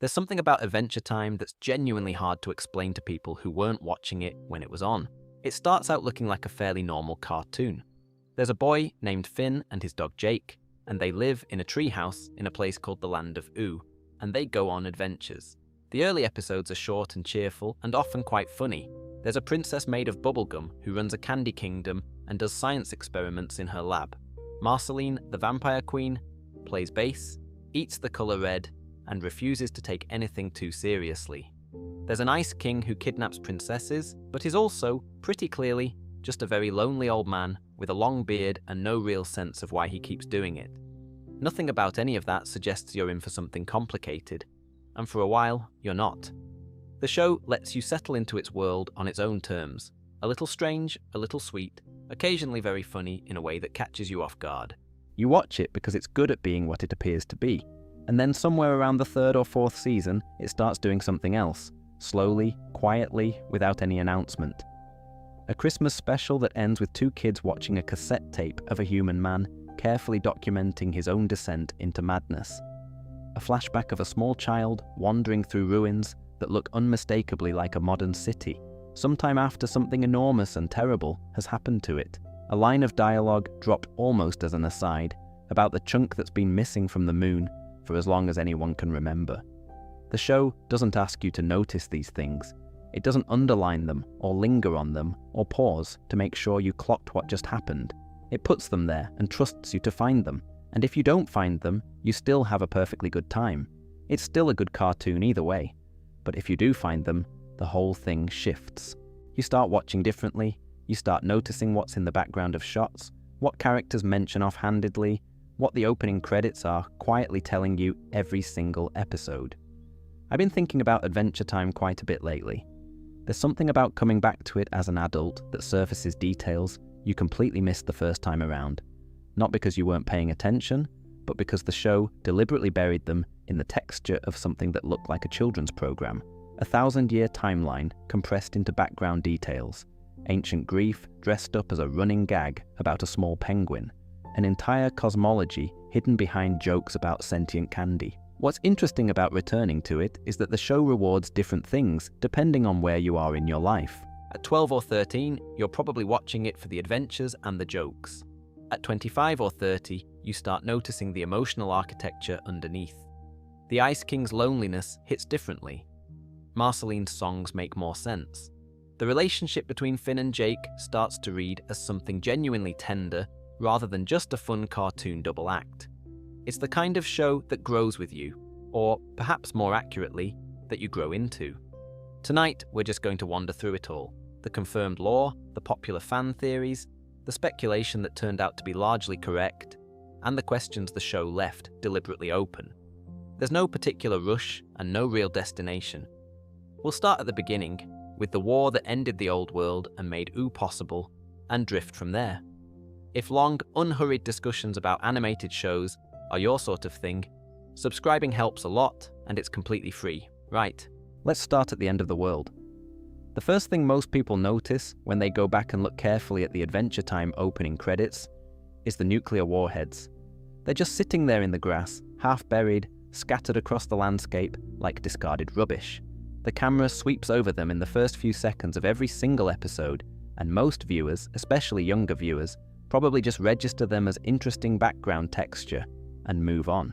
There's something about Adventure Time that's genuinely hard to explain to people who weren't watching it when it was on. It starts out looking like a fairly normal cartoon. There's a boy named Finn and his dog Jake, and they live in a treehouse in a place called the Land of Ooo, and they go on adventures. The early episodes are short and cheerful and often quite funny. There's a princess made of bubblegum who runs a candy kingdom and does science experiments in her lab. Marceline, the vampire queen, plays bass, eats the colour red, and refuses to take anything too seriously. There's an ice king who kidnaps princesses, but is also, pretty clearly, just a very lonely old man with a long beard and no real sense of why he keeps doing it. Nothing about any of that suggests you're in for something complicated, and for a while, you're not. The show lets you settle into its world on its own terms. A little strange, a little sweet, occasionally very funny in a way that catches you off guard. You watch it because it's good at being what it appears to be, and then somewhere around the 3rd or 4th season, it starts doing something else, slowly, quietly, without any announcement. A Christmas special that ends with 2 kids watching a cassette tape of a human man carefully documenting his own descent into madness. A flashback of a small child wandering through ruins that look unmistakably like a modern city, sometime after something enormous and terrible has happened to it. A line of dialogue dropped almost as an aside about the chunk that's been missing from the moon for as long as anyone can remember. The show doesn't ask you to notice these things. It doesn't underline them or linger on them or pause to make sure you clocked what just happened. It puts them there and trusts you to find them. And if you don't find them, you still have a perfectly good time. It's still a good cartoon either way. But if you do find them, the whole thing shifts. You start watching differently, you start noticing what's in the background of shots, what characters mention offhandedly, what the opening credits are quietly telling you every single episode. I've been thinking about Adventure Time quite a bit lately. There's something about coming back to it as an adult that surfaces details you completely missed the first time around. Not because you weren't paying attention, but because the show deliberately buried them in the texture of something that looked like a children's program. A 1,000-year timeline compressed into background details. Ancient grief dressed up as a running gag about a small penguin. An entire cosmology hidden behind jokes about sentient candy. What's interesting about returning to it is that the show rewards different things depending on where you are in your life. At 12 or 13, you're probably watching it for the adventures and the jokes. At 25 or 30, you start noticing the emotional architecture underneath. The Ice King's loneliness hits differently. Marceline's songs make more sense. The relationship between Finn and Jake starts to read as something genuinely tender rather than just a fun cartoon double act. It's the kind of show that grows with you, or perhaps more accurately, that you grow into. Tonight, we're just going to wander through it all. The confirmed lore, the popular fan theories, the speculation that turned out to be largely correct, and the questions the show left deliberately open. There's no particular rush and no real destination. We'll start at the beginning, with the war that ended the old world and made Ooo possible, and drift from there. If long, unhurried discussions about animated shows are your sort of thing, subscribing helps a lot, and it's completely free, right? Let's start at the end of the world. The first thing most people notice when they go back and look carefully at the Adventure Time opening credits is the nuclear warheads. They're just sitting there in the grass, half buried, scattered across the landscape like discarded rubbish. The camera sweeps over them in the first few seconds of every single episode, and most viewers, especially younger viewers, probably just register them as interesting background texture and move on.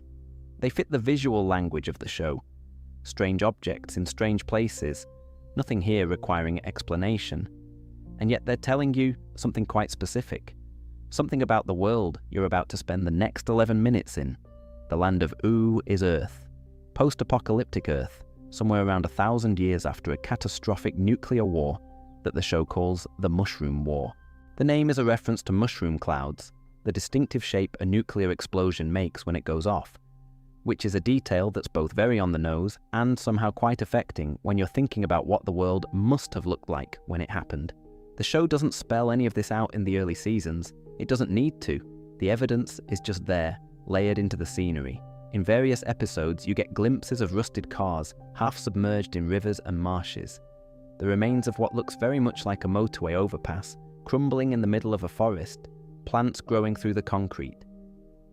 They fit the visual language of the show. Strange objects in strange places, nothing here requiring explanation. And yet they're telling you something quite specific. Something about the world you're about to spend the next 11 minutes in. The Land of Ooo is Earth. Post-apocalyptic Earth, somewhere around 1,000 years after a catastrophic nuclear war that the show calls the Mushroom War. The name is a reference to mushroom clouds, the distinctive shape a nuclear explosion makes when it goes off, which is a detail that's both very on the nose and somehow quite affecting when you're thinking about what the world must have looked like when it happened. The show doesn't spell any of this out in the early seasons. It doesn't need to. The evidence is just there, layered into the scenery. In various episodes, you get glimpses of rusted cars, half submerged in rivers and marshes. The remains of what looks very much like a motorway overpass, crumbling in the middle of a forest, plants growing through the concrete.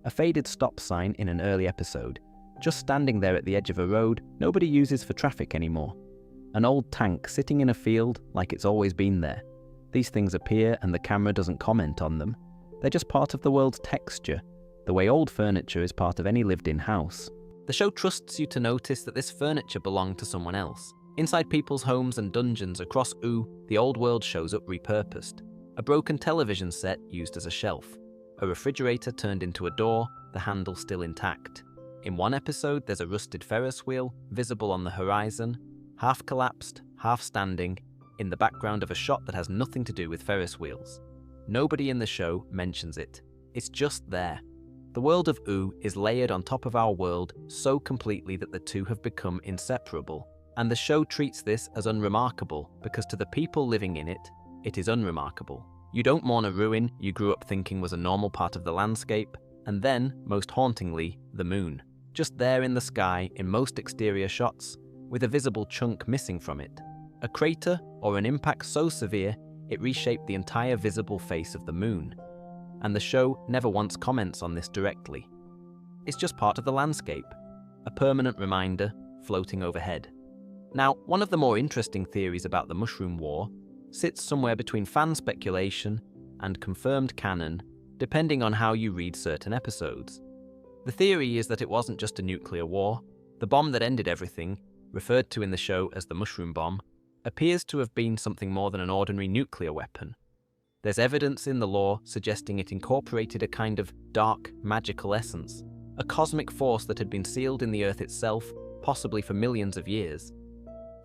A faded stop sign in an early episode, just standing there at the edge of a road nobody uses for traffic anymore. An old tank sitting in a field like it's always been there. These things appear and the camera doesn't comment on them. They're just part of the world's texture, the way old furniture is part of any lived-in house. The show trusts you to notice that this furniture belonged to someone else. Inside people's homes and dungeons across Ooo, the old world shows up repurposed. A broken television set used as a shelf. A refrigerator turned into a door, the handle still intact. In one episode, there's a rusted Ferris wheel, visible on the horizon, half collapsed, half standing, in the background of a shot that has nothing to do with Ferris wheels. Nobody in the show mentions it. It's just there. The world of Ooo is layered on top of our world so completely that the two have become inseparable. And the show treats this as unremarkable because to the people living in it, it is unremarkable. You don't mourn a ruin you grew up thinking was a normal part of the landscape, and then, most hauntingly, the moon. Just there in the sky in most exterior shots, with a visible chunk missing from it. A crater or an impact so severe it reshaped the entire visible face of the moon. And the show never once comments on this directly. It's just part of the landscape, a permanent reminder floating overhead. Now, one of the more interesting theories about the Mushroom War sits somewhere between fan speculation and confirmed canon, depending on how you read certain episodes. The theory is that it wasn't just a nuclear war. The bomb that ended everything, referred to in the show as the Mushroom Bomb, appears to have been something more than an ordinary nuclear weapon. There's evidence in the lore suggesting it incorporated a kind of dark, magical essence, a cosmic force that had been sealed in the Earth itself, possibly for millions of years.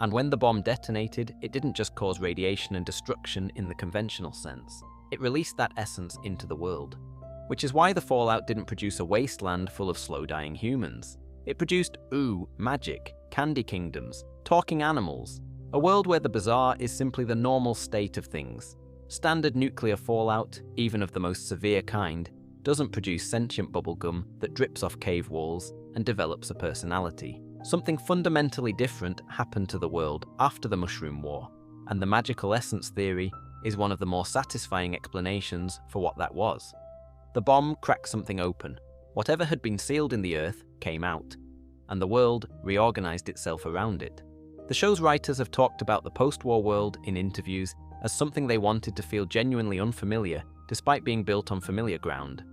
And when the bomb detonated, it didn't just cause radiation and destruction in the conventional sense. It released that essence into the world. Which is why the fallout didn't produce a wasteland full of slow-dying humans. It produced Ooo, magic, candy kingdoms, talking animals, a world where the bizarre is simply the normal state of things. Standard nuclear fallout, even of the most severe kind, doesn't produce sentient bubblegum that drips off cave walls and develops a personality. Something fundamentally different happened to the world after the Mushroom War, and the magical essence theory is one of the more satisfying explanations for what that was. The bomb cracked something open. Whatever had been sealed in the earth came out, and the world reorganized itself around it. The show's writers have talked about the post-war world in interviews as something they wanted to feel genuinely unfamiliar despite being built on familiar ground.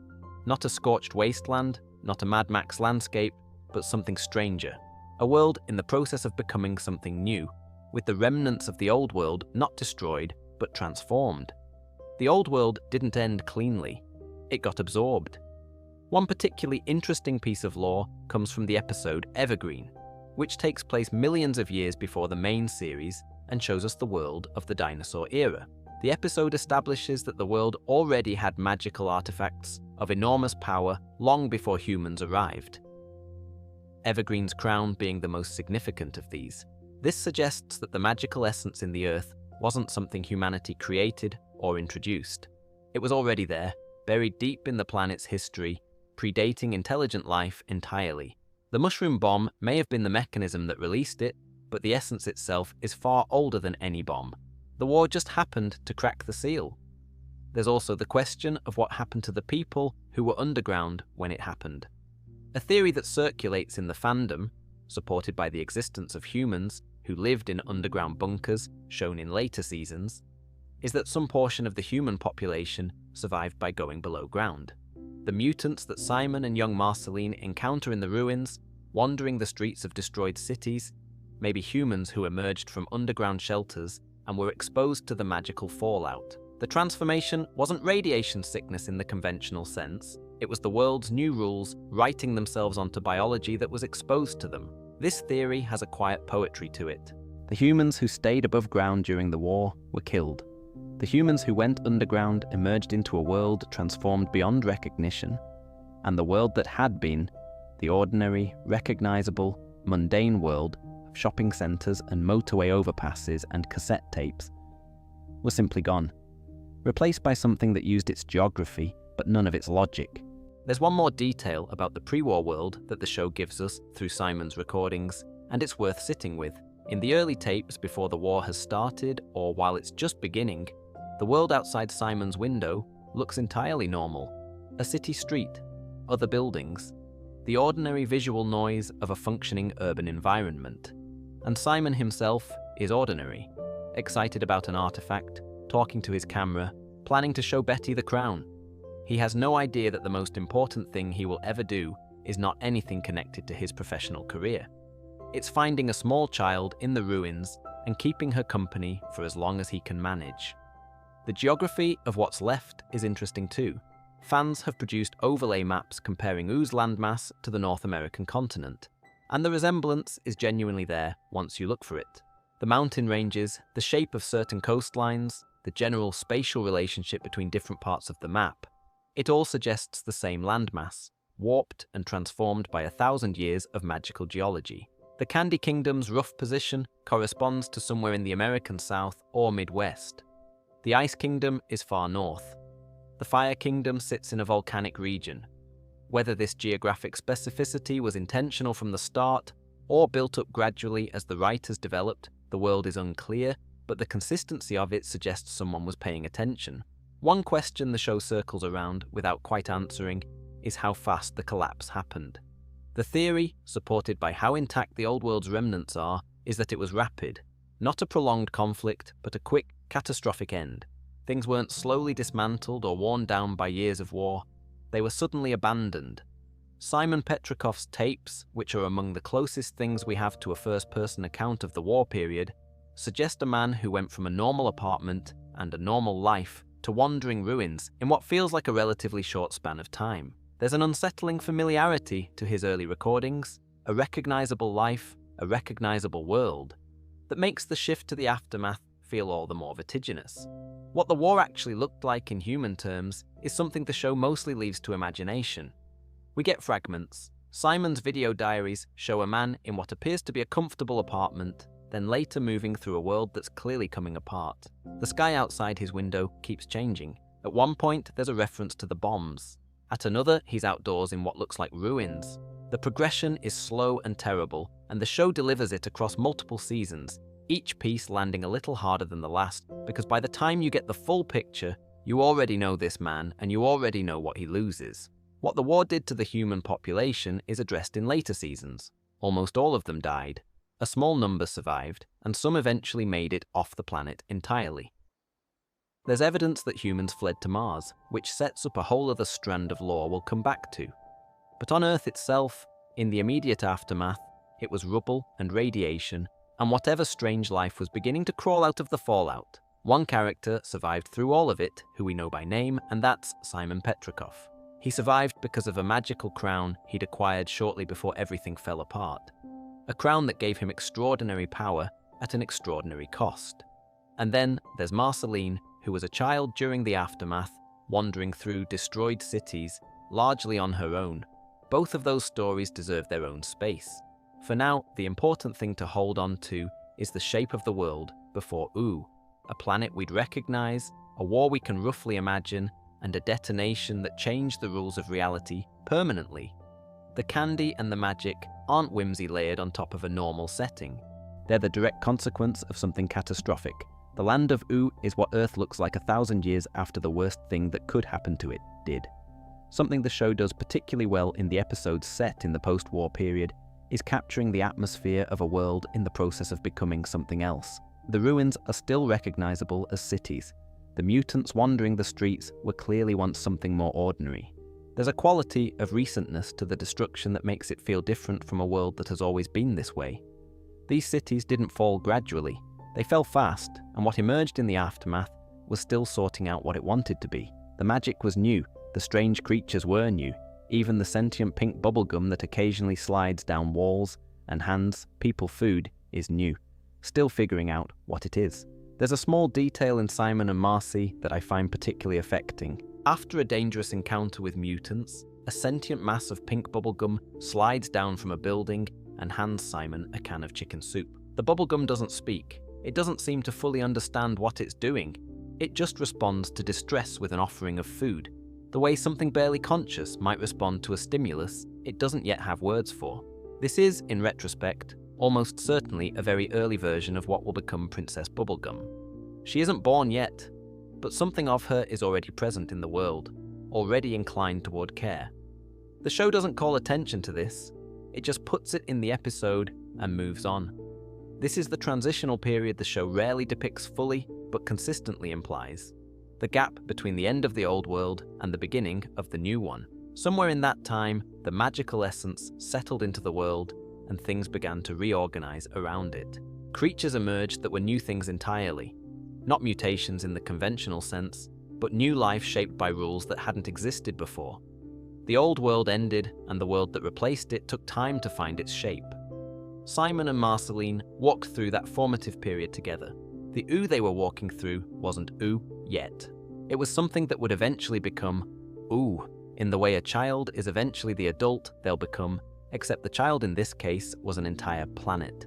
Not a scorched wasteland, not a Mad Max landscape, but something stranger. A world in the process of becoming something new, with the remnants of the old world not destroyed, but transformed. The old world didn't end cleanly. It got absorbed. One particularly interesting piece of lore comes from the episode Evergreen, which takes place millions of years before the main series and shows us the world of the dinosaur era. The episode establishes that the world already had magical artifacts of enormous power long before humans arrived. Evergreen's crown being the most significant of these. This suggests that the magical essence in the earth wasn't something humanity created or introduced. It was already there, buried deep in the planet's history, predating intelligent life entirely. The mushroom bomb may have been the mechanism that released it, but the essence itself is far older than any bomb. The war just happened to crack the seal. There's also the question of what happened to the people who were underground when it happened. A theory that circulates in the fandom, supported by the existence of humans who lived in underground bunkers shown in later seasons, is that some portion of the human population survived by going below ground. The mutants that Simon and young Marceline encounter in the ruins, wandering the streets of destroyed cities, may be humans who emerged from underground shelters and were exposed to the magical fallout. The transformation wasn't radiation sickness in the conventional sense. It was the world's new rules writing themselves onto biology that was exposed to them. This theory has a quiet poetry to it. The humans who stayed above ground during the war were killed. The humans who went underground emerged into a world transformed beyond recognition, and the world that had been, the ordinary, recognizable, mundane world of shopping centers and motorway overpasses and cassette tapes, was simply gone, replaced by something that used its geography but none of its logic. There's one more detail about the pre-war world that the show gives us through Simon's recordings, and it's worth sitting with. In the early tapes before the war has started, or while it's just beginning, the world outside Simon's window looks entirely normal. A city street, other buildings. the ordinary visual noise of a functioning urban environment. And Simon himself is ordinary, excited about an artifact, talking to his camera, planning to show Betty the crown. He has no idea that the most important thing he will ever do is not anything connected to his professional career. It's finding a small child in the ruins and keeping her company for as long as he can manage. The geography of what's left is interesting too. Fans have produced overlay maps comparing Oo's landmass to the North American continent, and the resemblance is genuinely there once you look for it. The mountain ranges, the shape of certain coastlines, the general spatial relationship between different parts of the map, it all suggests the same landmass, warped and transformed by 1,000 years of magical geology. The Candy Kingdom's rough position corresponds to somewhere in the American South or Midwest. The Ice Kingdom is far north. The Fire Kingdom sits in a volcanic region. Whether this geographic specificity was intentional from the start or built up gradually as the writers developed, the world is unclear, but the consistency of it suggests someone was paying attention. One question the show circles around without quite answering is how fast the collapse happened. The theory, supported by how intact the old world's remnants are, is that it was rapid. Not a prolonged conflict, but a quick, catastrophic end. Things weren't slowly dismantled or worn down by years of war. They were suddenly abandoned. Simon Petrikoff's tapes, which are among the closest things we have to a first-person account of the war period, suggest a man who went from a normal apartment and a normal life to wandering ruins in what feels like a relatively short span of time. There's an unsettling familiarity to his early recordings, a recognizable life, a recognizable world, that makes the shift to the aftermath feel all the more vertiginous. What the war actually looked like in human terms is something the show mostly leaves to imagination. We get fragments. Simon's video diaries show a man in what appears to be a comfortable apartment, then later moving through a world that's clearly coming apart. The sky outside his window keeps changing. At one point, there's a reference to the bombs. At another, he's outdoors in what looks like ruins. The progression is slow and terrible, and the show delivers it across multiple seasons, each piece landing a little harder than the last, because by the time you get the full picture, you already know this man and you already know what he loses. What the war did to the human population is addressed in later seasons. Almost all of them died. A small number survived, and some eventually made it off the planet entirely. There's evidence that humans fled to Mars, which sets up a whole other strand of lore we'll come back to. But on Earth itself, in the immediate aftermath, it was rubble and radiation, and whatever strange life was beginning to crawl out of the fallout. One character survived through all of it, who we know by name, and that's Simon Petrikoff. He survived because of a magical crown he'd acquired shortly before everything fell apart. A crown that gave him extraordinary power at an extraordinary cost. And then there's Marceline, who was a child during the aftermath, wandering through destroyed cities, largely on her own. Both of those stories deserve their own space. For now, the important thing to hold on to is the shape of the world before Ooo, a planet we'd recognize, a war we can roughly imagine, and a detonation that changed the rules of reality permanently. The candy and the magic aren't whimsy layered on top of a normal setting. They're the direct consequence of something catastrophic. The Land of Ooo is what Earth looks like 1,000 years after the worst thing that could happen to it did. Something the show does particularly well in the episodes set in the post-war period is capturing the atmosphere of a world in the process of becoming something else. The ruins are still recognizable as cities. The mutants wandering the streets were clearly once something more ordinary. There's a quality of recentness to the destruction that makes it feel different from a world that has always been this way. These cities didn't fall gradually. They fell fast, and what emerged in the aftermath was still sorting out what it wanted to be. The magic was new, the strange creatures were new, even the sentient pink bubblegum that occasionally slides down walls and hands people food is new, still figuring out what it is. There's a small detail in Simon and Marcy that I find particularly affecting. After a dangerous encounter with mutants, a sentient mass of pink bubblegum slides down from a building and hands Simon a can of chicken soup. The bubblegum doesn't speak. It doesn't seem to fully understand what it's doing. It just responds to distress with an offering of food, the way something barely conscious might respond to a stimulus it doesn't yet have words for. This is, in retrospect, almost certainly a very early version of what will become Princess Bubblegum. She isn't born yet, but something of her is already present in the world, already inclined toward care. The show doesn't call attention to this, it just puts it in the episode and moves on. This is the transitional period the show rarely depicts fully, but consistently implies. The gap between the end of the old world and the beginning of the new one. Somewhere in that time, the magical essence settled into the world and things began to reorganize around it. Creatures emerged that were new things entirely. Not mutations in the conventional sense, but new life shaped by rules that hadn't existed before. The old world ended, and the world that replaced it took time to find its shape. Simon and Marceline walked through that formative period together. The Ooo they were walking through wasn't Ooo yet. It was something that would eventually become Ooo, in the way a child is eventually the adult they'll become, except the child in this case was an entire planet.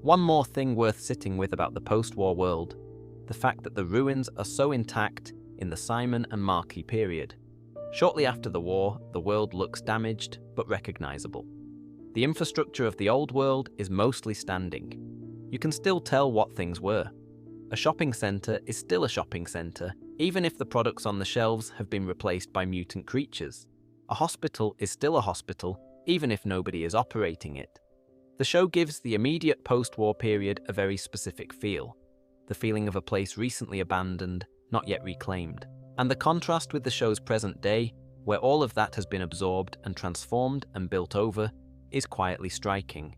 One more thing worth sitting with about the post-war world, the fact that the ruins are so intact in the Simon and Marky period. Shortly after the war, the world looks damaged but recognizable. The infrastructure of the old world is mostly standing. You can still tell what things were. A shopping center is still a shopping center, even if the products on the shelves have been replaced by mutant creatures. A hospital is still a hospital, even if nobody is operating it. The show gives the immediate post-war period a very specific feel. The feeling of a place recently abandoned, not yet reclaimed. And the contrast with the show's present day, where all of that has been absorbed and transformed and built over, is quietly striking.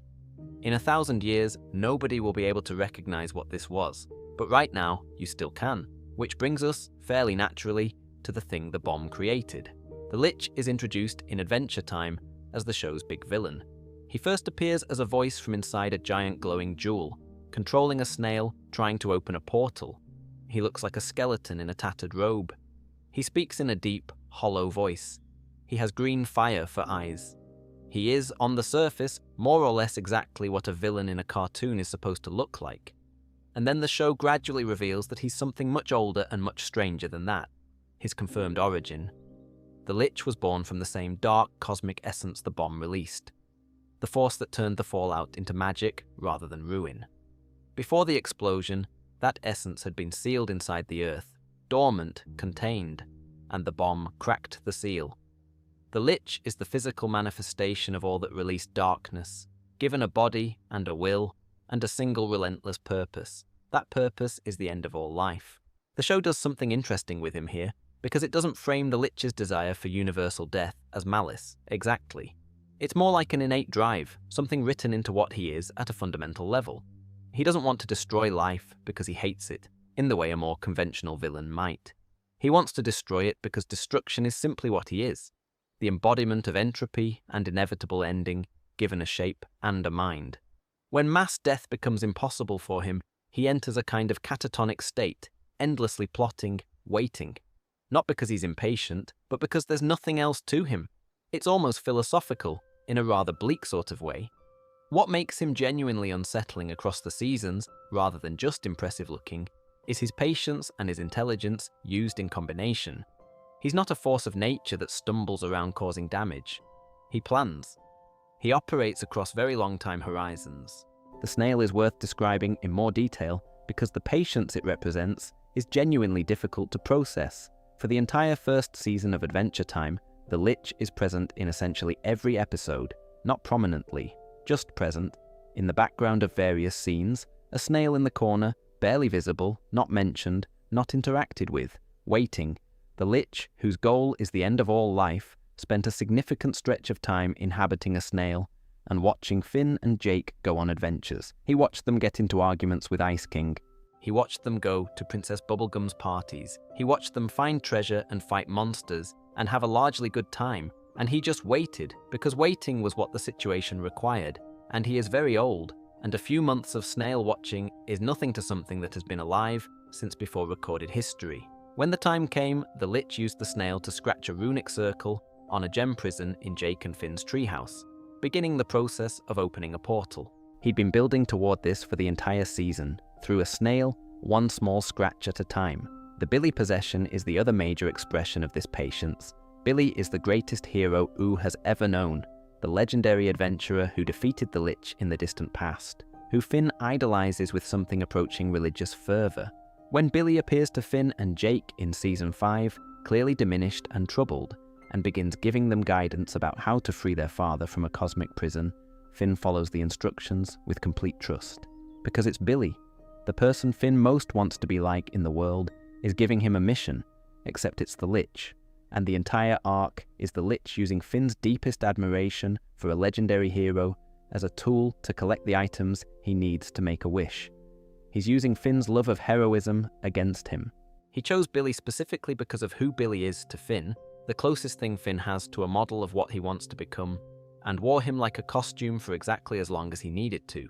In 1,000 years, nobody will be able to recognize what this was, but right now, you still can. Which brings us, fairly naturally, to the thing the bomb created. The Lich is introduced in Adventure Time as the show's big villain. He first appears as a voice from inside a giant glowing jewel, controlling a snail trying to open a portal. He looks like a skeleton in a tattered robe. He speaks in a deep, hollow voice. He has green fire for eyes. He is, on the surface, more or less exactly what a villain in a cartoon is supposed to look like. And then the show gradually reveals that he's something much older and much stranger than that. His confirmed origin. The Lich was born from the same dark, cosmic essence the bomb released. The force that turned the fallout into magic rather than ruin. Before the explosion, that essence had been sealed inside the earth, dormant, contained, and the bomb cracked the seal. The Lich is the physical manifestation of all that released darkness, given a body and a will, and a single relentless purpose. That purpose is the end of all life. The show does something interesting with him here, because it doesn't frame the Lich's desire for universal death as malice, exactly. It's more like an innate drive, something written into what he is at a fundamental level. He doesn't want to destroy life because he hates it, in the way a more conventional villain might. He wants to destroy it because destruction is simply what he is, the embodiment of entropy and inevitable ending, given a shape and a mind. When mass death becomes impossible for him, he enters a kind of catatonic state, endlessly plotting, waiting. Not because he's impatient, but because there's nothing else to him. It's almost philosophical, in a rather bleak sort of way. What makes him genuinely unsettling across the seasons, rather than just impressive looking, is his patience and his intelligence used in combination. He's not a force of nature that stumbles around causing damage. He plans. He operates across very long time horizons. The snail is worth describing in more detail because the patience it represents is genuinely difficult to process. For the entire first season of Adventure Time, the Lich is present in essentially every episode, not prominently, just present, in the background of various scenes, a snail in the corner, barely visible, not mentioned, not interacted with, waiting. The Lich, whose goal is the end of all life, spent a significant stretch of time inhabiting a snail and watching Finn and Jake go on adventures. He watched them get into arguments with Ice King. He watched them go to Princess Bubblegum's parties. He watched them find treasure and fight monsters and have a largely good time. And he just waited, because waiting was what the situation required. And he is very old, and a few months of snail watching is nothing to something that has been alive since before recorded history. When the time came, the Lich used the snail to scratch a runic circle on a gem prison in Jake and Finn's treehouse, beginning the process of opening a portal. He'd been building toward this for the entire season, through a snail, one small scratch at a time. The Billy possession is the other major expression of this patience. Billy is the greatest hero Ooo has ever known, the legendary adventurer who defeated the Lich in the distant past, who Finn idolizes with something approaching religious fervor. When Billy appears to Finn and Jake in Season 5, clearly diminished and troubled, and begins giving them guidance about how to free their father from a cosmic prison, Finn follows the instructions with complete trust. Because it's Billy, the person Finn most wants to be like in the world, is giving him a mission, except it's the Lich, and the entire arc is the Lich using Finn's deepest admiration for a legendary hero as a tool to collect the items he needs to make a wish. He's using Finn's love of heroism against him. He chose Billy specifically because of who Billy is to Finn, the closest thing Finn has to a model of what he wants to become, and wore him like a costume for exactly as long as he needed to.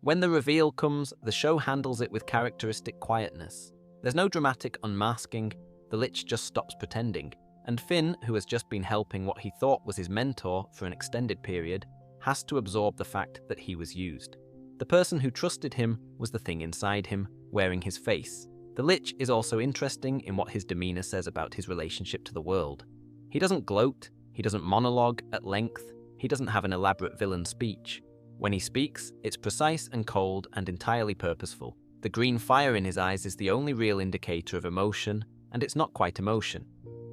When the reveal comes, the show handles it with characteristic quietness. There's no dramatic unmasking, the Lich just stops pretending, and Finn, who has just been helping what he thought was his mentor for an extended period, has to absorb the fact that he was used. The person who trusted him was the thing inside him, wearing his face. The Lich is also interesting in what his demeanor says about his relationship to the world. He doesn't gloat, he doesn't monologue at length, he doesn't have an elaborate villain speech. When he speaks, it's precise and cold and entirely purposeful. The green fire in his eyes is the only real indicator of emotion, and it's not quite emotion.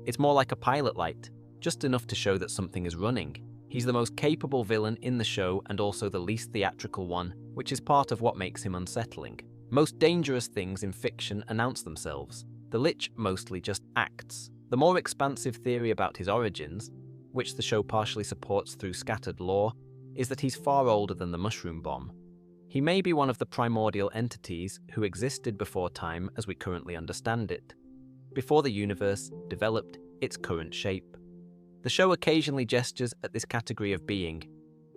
It's more like a pilot light, just enough to show that something is running. He's the most capable villain in the show and also the least theatrical one, which is part of what makes him unsettling. Most dangerous things in fiction announce themselves. The Lich mostly just acts. The more expansive theory about his origins, which the show partially supports through scattered lore, is that he's far older than the mushroom bomb. He may be one of the primordial entities who existed before time as we currently understand it, before the universe developed its current shape. The show occasionally gestures at this category of being,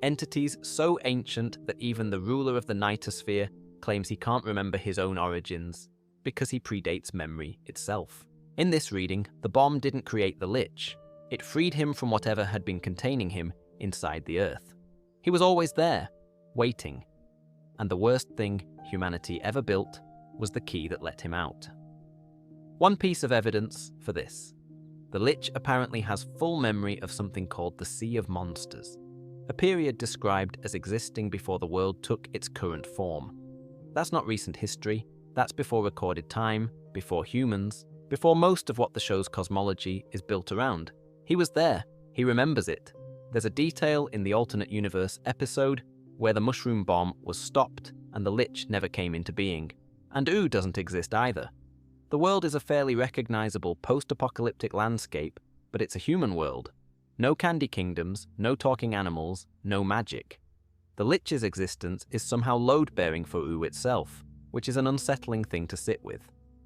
entities so ancient that even the ruler of the Nightosphere claims he can't remember his own origins because he predates memory itself. In this reading, the bomb didn't create the Lich. It freed him from whatever had been containing him inside the earth. He was always there, waiting. And the worst thing humanity ever built was the key that let him out. One piece of evidence for this. The Lich apparently has full memory of something called the Sea of Monsters, a period described as existing before the world took its current form. That's not recent history, that's before recorded time, before humans, before most of what the show's cosmology is built around. He was there, he remembers it. There's a detail in the alternate universe episode where the mushroom bomb was stopped and the Lich never came into being. And Ooo doesn't exist either. The world is a fairly recognizable post-apocalyptic landscape, but it's a human world. No candy kingdoms, no talking animals, no magic. The Lich's existence is somehow load-bearing for Ooo itself, which is an unsettling thing to sit with.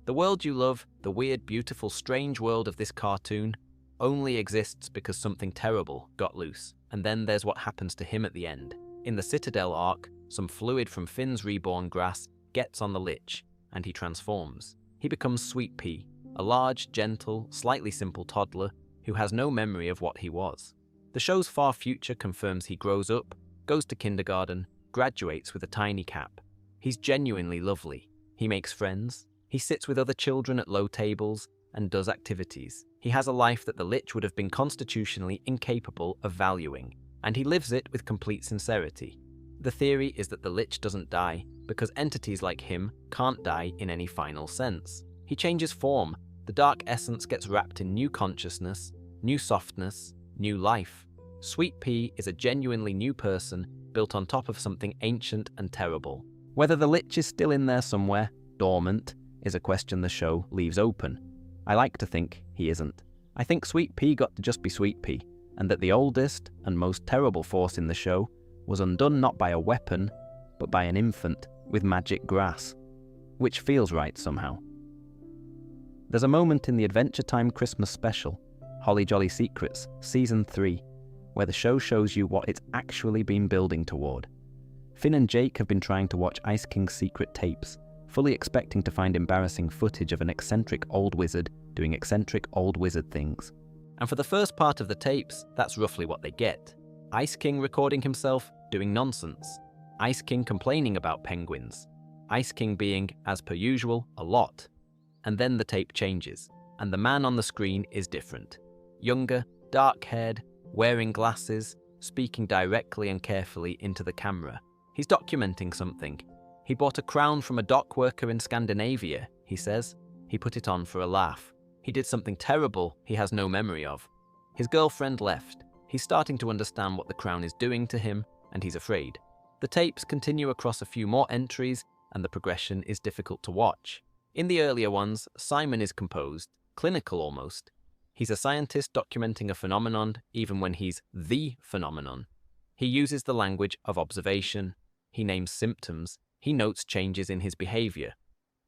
The world you love, the weird, beautiful, strange world of this cartoon, only exists because something terrible got loose, and then there's what happens to him at the end. In the Citadel arc, some fluid from Finn's reborn grass gets on the Lich, and he transforms. He becomes Sweet Pea, a large, gentle, slightly simple toddler who has no memory of what he was. The show's far future confirms he grows up, goes to kindergarten, graduates with a tiny cap. He's genuinely lovely. He makes friends. He sits with other children at low tables and does activities. He has a life that the Lich would have been constitutionally incapable of valuing, and he lives it with complete sincerity. The theory is that the Lich doesn't die because entities like him can't die in any final sense. He changes form. The dark essence gets wrapped in new consciousness, new softness, new life. Sweet Pea is a genuinely new person built on top of something ancient and terrible. Whether the Lich is still in there somewhere, dormant, is a question the show leaves open. I like to think he isn't. I think Sweet Pea got to just be Sweet Pea, and that the oldest and most terrible force in the show was undone not by a weapon, but by an infant with magic grass, which feels right somehow. There's a moment in the Adventure Time Christmas special, Holly Jolly Secrets, Season 3, where the show shows you what it's actually been building toward. Finn and Jake have been trying to watch Ice King's secret tapes, fully expecting to find embarrassing footage of an eccentric old wizard doing eccentric old wizard things. And for the first part of the tapes, that's roughly what they get. Ice King recording himself doing nonsense. Ice King complaining about penguins. Ice King being, as per usual, a lot. And then the tape changes, and the man on the screen is different. Younger, dark-haired, wearing glasses, speaking directly and carefully into the camera. He's documenting something. He bought a crown from a dock worker in Scandinavia, he says. He put it on for a laugh. He did something terrible he has no memory of. His girlfriend left. He's starting to understand what the crown is doing to him, and he's afraid. The tapes continue across a few more entries, and the progression is difficult to watch. In the earlier ones, Simon is composed, clinical almost. He's a scientist documenting a phenomenon even when he's the phenomenon. He uses the language of observation. He names symptoms. He notes changes in his behavior.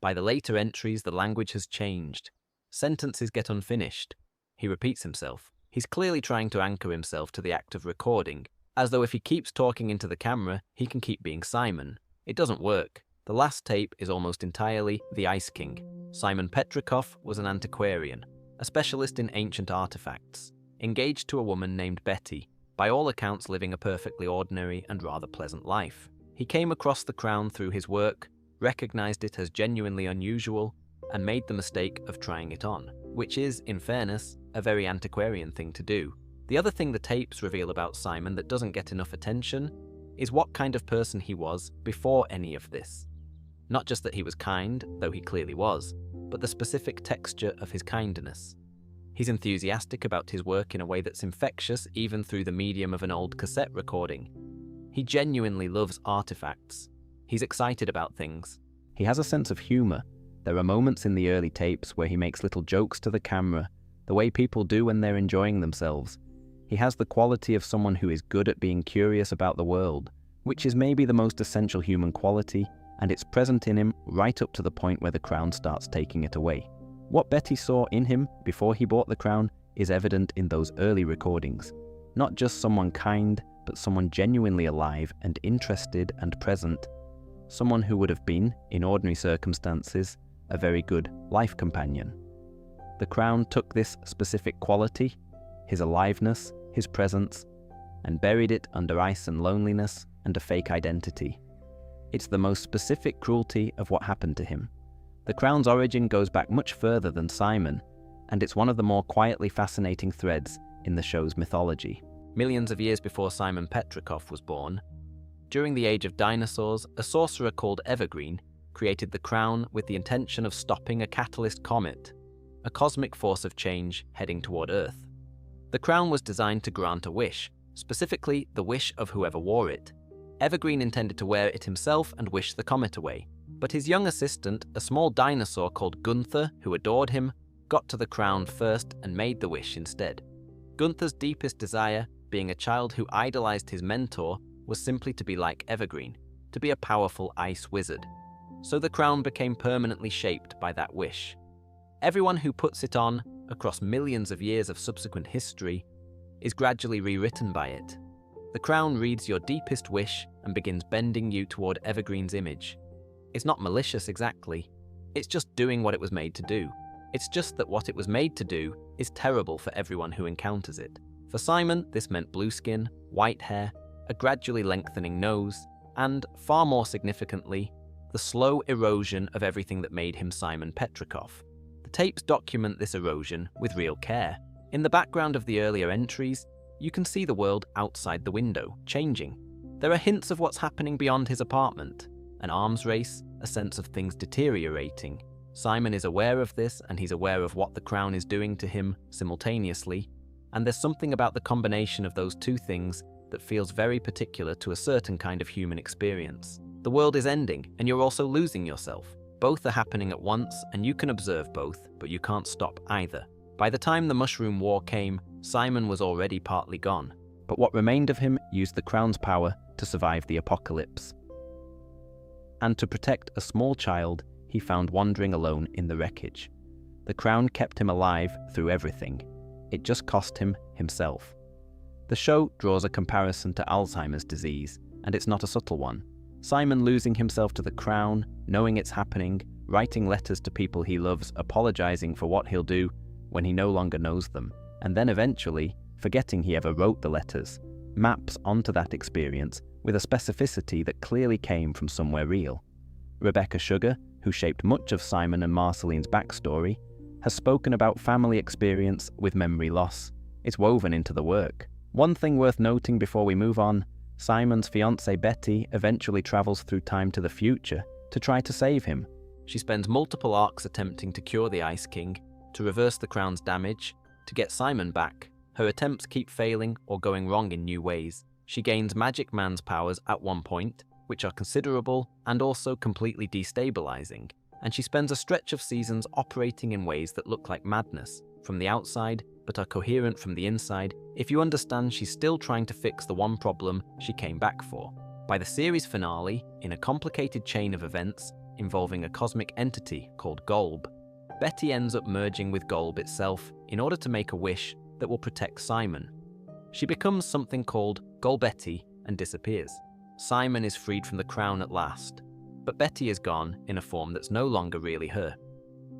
By the later entries, the language has changed. Sentences get unfinished. He repeats himself. He's clearly trying to anchor himself to the act of recording, as though if he keeps talking into the camera, he can keep being Simon. It doesn't work. The last tape is almost entirely the Ice King. Simon Petrikov was an antiquarian, a specialist in ancient artifacts, engaged to a woman named Betty, by all accounts living a perfectly ordinary and rather pleasant life. He came across the crown through his work, recognized it as genuinely unusual, and made the mistake of trying it on, which is, in fairness, a very antiquarian thing to do. The other thing the tapes reveal about Simon that doesn't get enough attention is what kind of person he was before any of this. Not just that he was kind, though he clearly was, but the specific texture of his kindness. He's enthusiastic about his work in a way that's infectious even through the medium of an old cassette recording. He genuinely loves artifacts. He's excited about things. He has a sense of humor. There are moments in the early tapes where he makes little jokes to the camera, the way people do when they're enjoying themselves. He has the quality of someone who is good at being curious about the world, which is maybe the most essential human quality, and it's present in him right up to the point where the crown starts taking it away. What Betty saw in him before he bought the crown is evident in those early recordings. Not just someone kind, but someone genuinely alive and interested and present. Someone who would have been, in ordinary circumstances, a very good life companion. The crown took this specific quality, his aliveness, his presence, and buried it under ice and loneliness and a fake identity. It's the most specific cruelty of what happened to him. The crown's origin goes back much further than Simon, and it's one of the more quietly fascinating threads in the show's mythology. Millions of years before Simon Petrikov was born, during the age of dinosaurs, a sorcerer called Evergreen created the crown with the intention of stopping a catalyst comet, a cosmic force of change heading toward Earth. The crown was designed to grant a wish, specifically the wish of whoever wore it. Evergreen intended to wear it himself and wish the comet away, but his young assistant, a small dinosaur called Gunter, who adored him, got to the crown first and made the wish instead. Gunther's deepest desire, being a child who idolized his mentor, was simply to be like Evergreen, to be a powerful ice wizard. So the crown became permanently shaped by that wish. Everyone who puts it on, across millions of years of subsequent history, is gradually rewritten by it. The crown reads your deepest wish and begins bending you toward Evergreen's image. It's not malicious exactly, it's just doing what it was made to do. It's just that what it was made to do is terrible for everyone who encounters it. For Simon, this meant blue skin, white hair, a gradually lengthening nose, and, far more significantly, the slow erosion of everything that made him Simon Petrikov. The tapes document this erosion with real care. In the background of the earlier entries, you can see the world outside the window, changing. There are hints of what's happening beyond his apartment, an arms race, a sense of things deteriorating. Simon is aware of this, and he's aware of what the crown is doing to him simultaneously, and there's something about the combination of those two things that feels very particular to a certain kind of human experience. The world is ending, and you're also losing yourself. Both are happening at once, and you can observe both, but you can't stop either. By the time the Mushroom War came, Simon was already partly gone, but what remained of him used the crown's power to survive the apocalypse. And to protect a small child he found wandering alone in the wreckage. The crown kept him alive through everything. It just cost him himself. The show draws a comparison to Alzheimer's disease, and it's not a subtle one. Simon losing himself to the crown, knowing it's happening, writing letters to people he loves, apologizing for what he'll do when he no longer knows them, and then eventually, forgetting he ever wrote the letters, maps onto that experience with a specificity that clearly came from somewhere real. Rebecca Sugar, who shaped much of Simon and Marceline's backstory, has spoken about family experience with memory loss. It's woven into the work. One thing worth noting before we move on, Simon's fiancée Betty eventually travels through time to the future to try to save him. She spends multiple arcs attempting to cure the Ice King, to reverse the crown's damage, to get Simon back, Her attempts keep failing or going wrong in new ways. She gains Magic Man's powers at one point, which are considerable and also completely destabilizing, and she spends a stretch of seasons operating in ways that look like madness from the outside but are coherent from the inside if you understand she's still trying to fix the one problem she came back for. By the series finale, in a complicated chain of events involving a cosmic entity called Golb, Betty ends up merging with Golb itself in order to make a wish that will protect Simon. She becomes something called Golbetty and disappears. Simon is freed from the crown at last, but Betty is gone in a form that's no longer really her.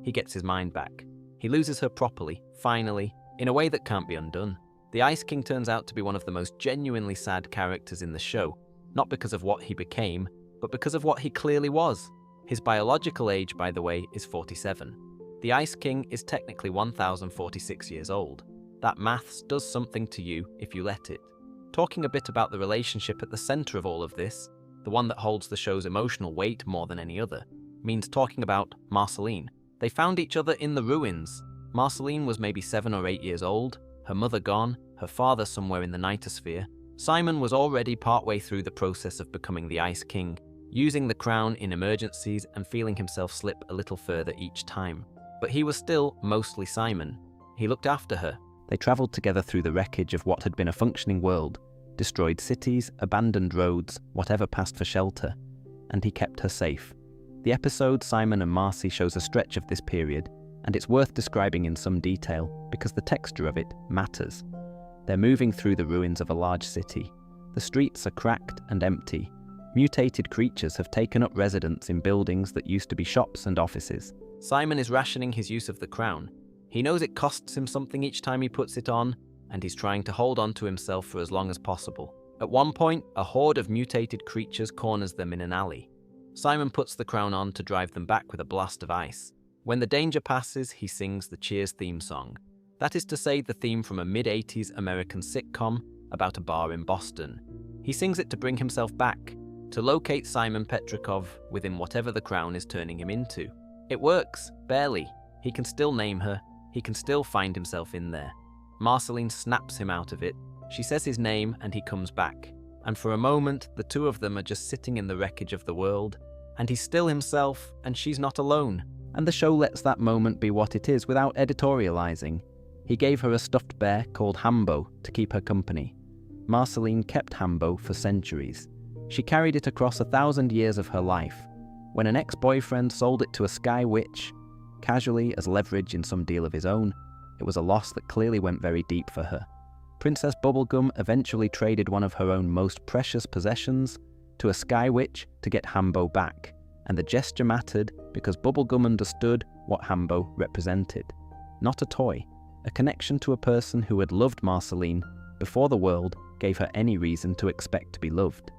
He gets his mind back. He loses her properly, finally, in a way that can't be undone. The Ice King turns out to be one of the most genuinely sad characters in the show, not because of what he became, but because of what he clearly was. His biological age, by the way, is 47. The Ice King is technically 1046 years old. That maths does something to you if you let it. Talking a bit about the relationship at the center of all of this, the one that holds the show's emotional weight more than any other, means talking about Marceline. They found each other in the ruins. Marceline was maybe 7 or 8 years old, her mother gone, her father somewhere in the Nightosphere. Simon was already partway through the process of becoming the Ice King, using the crown in emergencies and feeling himself slip a little further each time. But he was still mostly Simon. He looked after her. They traveled together through the wreckage of what had been a functioning world, destroyed cities, abandoned roads, whatever passed for shelter, and he kept her safe. The episode Simon and Marcy shows a stretch of this period, and it's worth describing in some detail because the texture of it matters. They're moving through the ruins of a large city. The streets are cracked and empty. Mutated creatures have taken up residence in buildings that used to be shops and offices. Simon is rationing his use of the crown. He knows it costs him something each time he puts it on, and he's trying to hold on to himself for as long as possible. At one point, a horde of mutated creatures corners them in an alley. Simon puts the crown on to drive them back with a blast of ice. When the danger passes, he sings the Cheers theme song. That is to say, the theme from a mid-80s American sitcom about a bar in Boston. He sings it to bring himself back, to locate Simon Petrikov within whatever the crown is turning him into. It works, barely. He can still name her. He can still find himself in there. Marceline snaps him out of it. She says his name and he comes back. And for a moment, the two of them are just sitting in the wreckage of the world. And he's still himself, and she's not alone. And the show lets that moment be what it is without editorializing. He gave her a stuffed bear called Hambo to keep her company. Marceline kept Hambo for centuries. She carried it across 1,000 years of her life. When an ex-boyfriend sold it to a sky witch, casually as leverage in some deal of his own, it was a loss that clearly went very deep for her. Princess Bubblegum eventually traded one of her own most precious possessions to a sky witch to get Hambo back, and the gesture mattered because Bubblegum understood what Hambo represented. Not a toy, a connection to a person who had loved Marceline before the world gave her any reason to expect to be loved.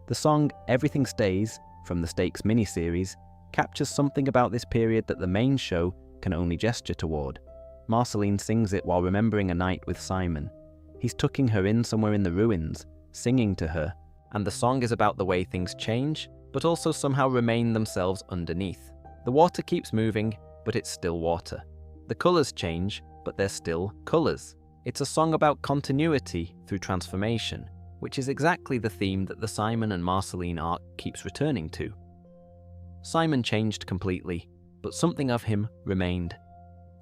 The song Everything Stays, from the Stakes miniseries, captures something about this period that the main show can only gesture toward. Marceline sings it while remembering a night with Simon. He's tucking her in somewhere in the ruins, singing to her, and the song is about the way things change, but also somehow remain themselves underneath. The water keeps moving, but it's still water. The colours change, but they're still colours. It's a song about continuity through transformation, which is exactly the theme that the Simon and Marceline arc keeps returning to. Simon changed completely, but something of him remained.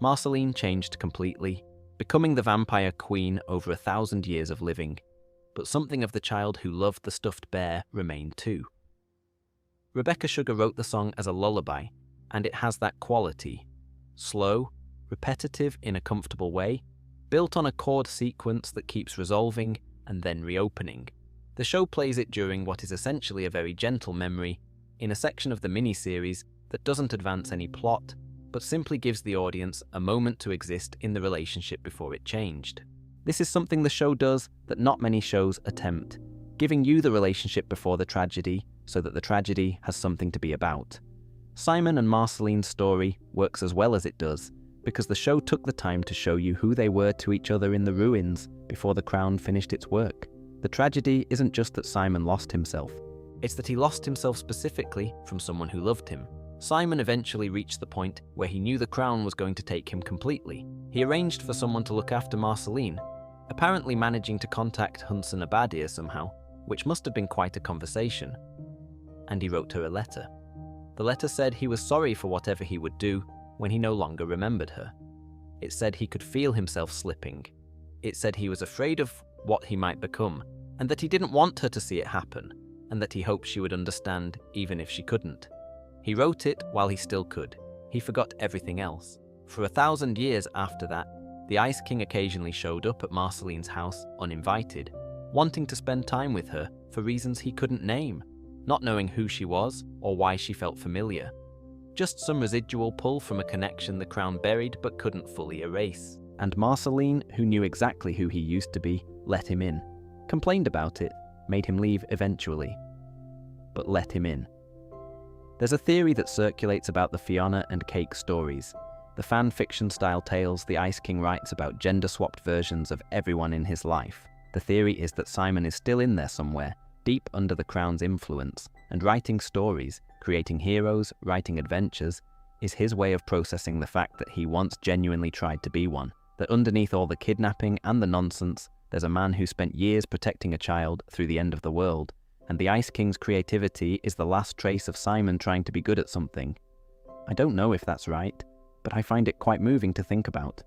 Marceline changed completely, becoming the vampire queen over 1,000 years of living, but something of the child who loved the stuffed bear remained too. Rebecca Sugar wrote the song as a lullaby, and it has that quality. Slow, repetitive in a comfortable way, built on a chord sequence that keeps resolving and then reopening. The show plays it during what is essentially a very gentle memory, in a section of the miniseries that doesn't advance any plot, but simply gives the audience a moment to exist in the relationship before it changed. This is something the show does that not many shows attempt, giving you the relationship before the tragedy so that the tragedy has something to be about. Simon and Marceline's story works as well as it does because the show took the time to show you who they were to each other in the ruins before the crown finished its work. The tragedy isn't just that Simon lost himself, it's that he lost himself specifically from someone who loved him. Simon eventually reached the point where he knew the crown was going to take him completely. He arranged for someone to look after Marceline, apparently managing to contact Hunson Abadir somehow, which must have been quite a conversation. And he wrote her a letter. The letter said he was sorry for whatever he would do when he no longer remembered her. It said he could feel himself slipping. It said he was afraid of what he might become, and that he didn't want her to see it happen, and that he hoped she would understand even if she couldn't. He wrote it while he still could. He forgot everything else. For 1,000 years after that, the Ice King occasionally showed up at Marceline's house uninvited, wanting to spend time with her for reasons he couldn't name, not knowing who she was or why she felt familiar. Just some residual pull from a connection the crown buried but couldn't fully erase. And Marceline, who knew exactly who he used to be, let him in. Complained about it, made him leave eventually. But let him in. There's a theory that circulates about the Fiona and Cake stories, the fan fiction style tales the Ice King writes about gender-swapped versions of everyone in his life. The theory is that Simon is still in there somewhere, deep under the crown's influence, and writing stories, creating heroes, writing adventures, is his way of processing the fact that he once genuinely tried to be one, that underneath all the kidnapping and the nonsense, there's a man who spent years protecting a child through the end of the world, and the Ice King's creativity is the last trace of Simon trying to be good at something. I don't know if that's right, but I find it quite moving to think about.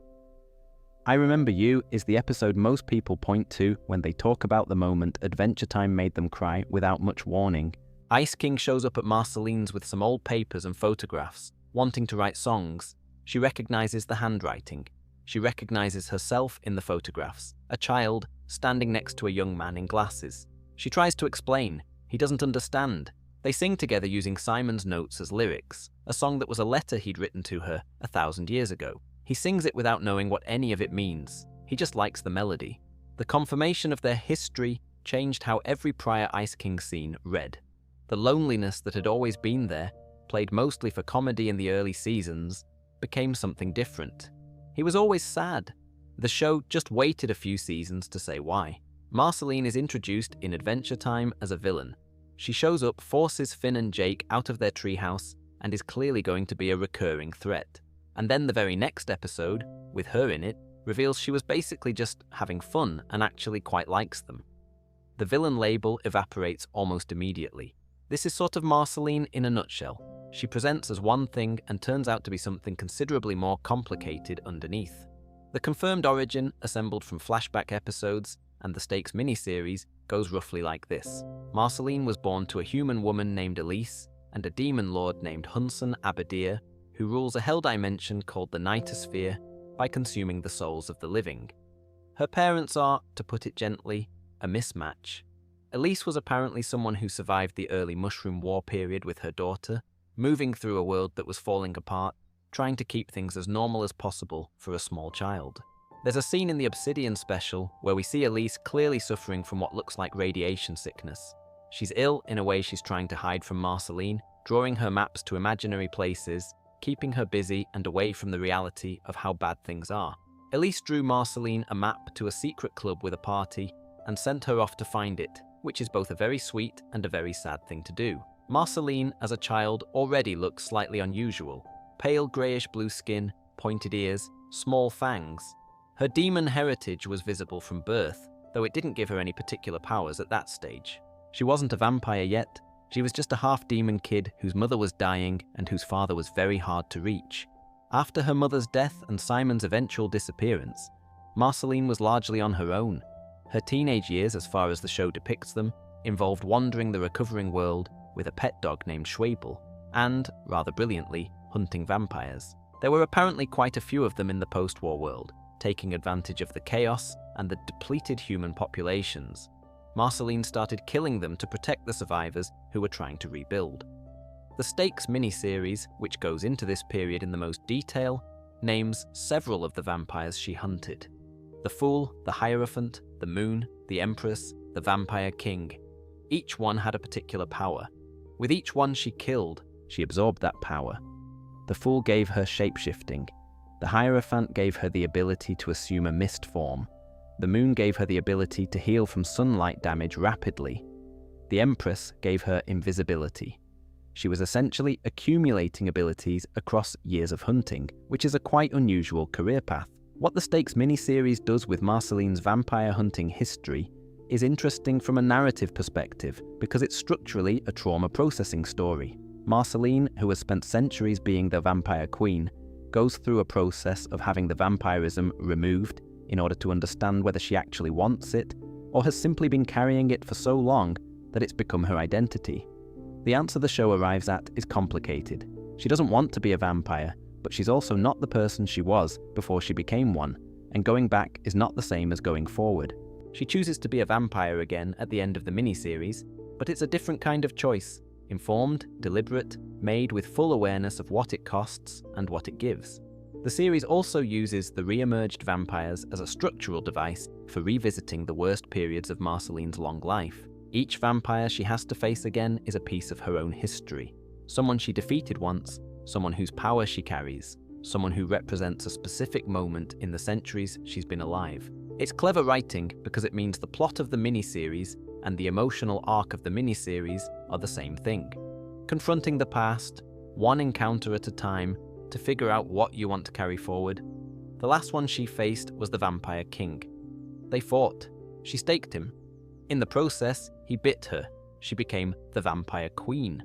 I Remember You is the episode most people point to when they talk about the moment Adventure Time made them cry without much warning. Ice King shows up at Marceline's with some old papers and photographs, wanting to write songs. She recognizes the handwriting. She recognizes herself in the photographs, a child standing next to a young man in glasses. She tries to explain. He doesn't understand. They sing together using Simon's notes as lyrics, a song that was a letter he'd written to her 1,000 years ago. He sings it without knowing what any of it means. He just likes the melody. The confirmation of their history changed how every prior Ice King scene read. The loneliness that had always been there, played mostly for comedy in the early seasons, became something different. He was always sad. The show just waited a few seasons to say why. Marceline is introduced in Adventure Time as a villain. She shows up, forces Finn and Jake out of their treehouse, and is clearly going to be a recurring threat. And then the very next episode, with her in it, reveals she was basically just having fun and actually quite likes them. The villain label evaporates almost immediately. This is sort of Marceline in a nutshell. She presents as one thing and turns out to be something considerably more complicated underneath. The confirmed origin, assembled from flashback episodes and the Stakes miniseries, goes roughly like this. Marceline was born to a human woman named Elise and a demon lord named Hunson Abadir, who rules a hell dimension called the Nightosphere by consuming the souls of the living. Her parents are, to put it gently, a mismatch. Elise was apparently someone who survived the early Mushroom War period with her daughter, moving through a world that was falling apart, trying to keep things as normal as possible for a small child. There's a scene in the Obsidian special where we see Elise clearly suffering from what looks like radiation sickness. She's ill in a way she's trying to hide from Marceline, drawing her maps to imaginary places, keeping her busy and away from the reality of how bad things are. Elise drew Marceline a map to a secret club with a party and sent her off to find it, which is both a very sweet and a very sad thing to do. Marceline, as a child, already looks slightly unusual. Pale greyish-blue skin, pointed ears, small fangs. Her demon heritage was visible from birth, though it didn't give her any particular powers at that stage. She wasn't a vampire yet. She was just a half-demon kid whose mother was dying and whose father was very hard to reach. After her mother's death and Simon's eventual disappearance, Marceline was largely on her own. Her teenage years, as far as the show depicts them, involved wandering the recovering world with a pet dog named Schwabel, and, rather brilliantly, hunting vampires. There were apparently quite a few of them in the post-war world, taking advantage of the chaos and the depleted human populations. Marceline started killing them to protect the survivors who were trying to rebuild. The Stakes miniseries, which goes into this period in the most detail, names several of the vampires she hunted. The Fool, the Hierophant, the Moon, the Empress, the Vampire King. Each one had a particular power. With each one she killed, she absorbed that power. The Fool gave her shape-shifting. The Hierophant gave her the ability to assume a mist form. The Moon gave her the ability to heal from sunlight damage rapidly. The Empress gave her invisibility. She was essentially accumulating abilities across years of hunting, which is a quite unusual career path. What the Stakes miniseries does with Marceline's vampire hunting history is interesting from a narrative perspective because it's structurally a trauma processing story. Marceline, who has spent centuries being the vampire queen, goes through a process of having the vampirism removed in order to understand whether she actually wants it, or has simply been carrying it for so long that it's become her identity. The answer the show arrives at is complicated. She doesn't want to be a vampire, but she's also not the person she was before she became one, and going back is not the same as going forward. She chooses to be a vampire again at the end of the miniseries, but it's a different kind of choice, informed, deliberate, made with full awareness of what it costs and what it gives. The series also uses the re-emerged vampires as a structural device for revisiting the worst periods of Marceline's long life. Each vampire she has to face again is a piece of her own history. Someone she defeated once, someone whose power she carries, someone who represents a specific moment in the centuries she's been alive. It's clever writing because it means the plot of the miniseries and the emotional arc of the miniseries are the same thing. Confronting the past, one encounter at a time, to figure out what you want to carry forward. The last one she faced was the Vampire King. They fought. She staked him. In the process, he bit her. She became the Vampire Queen,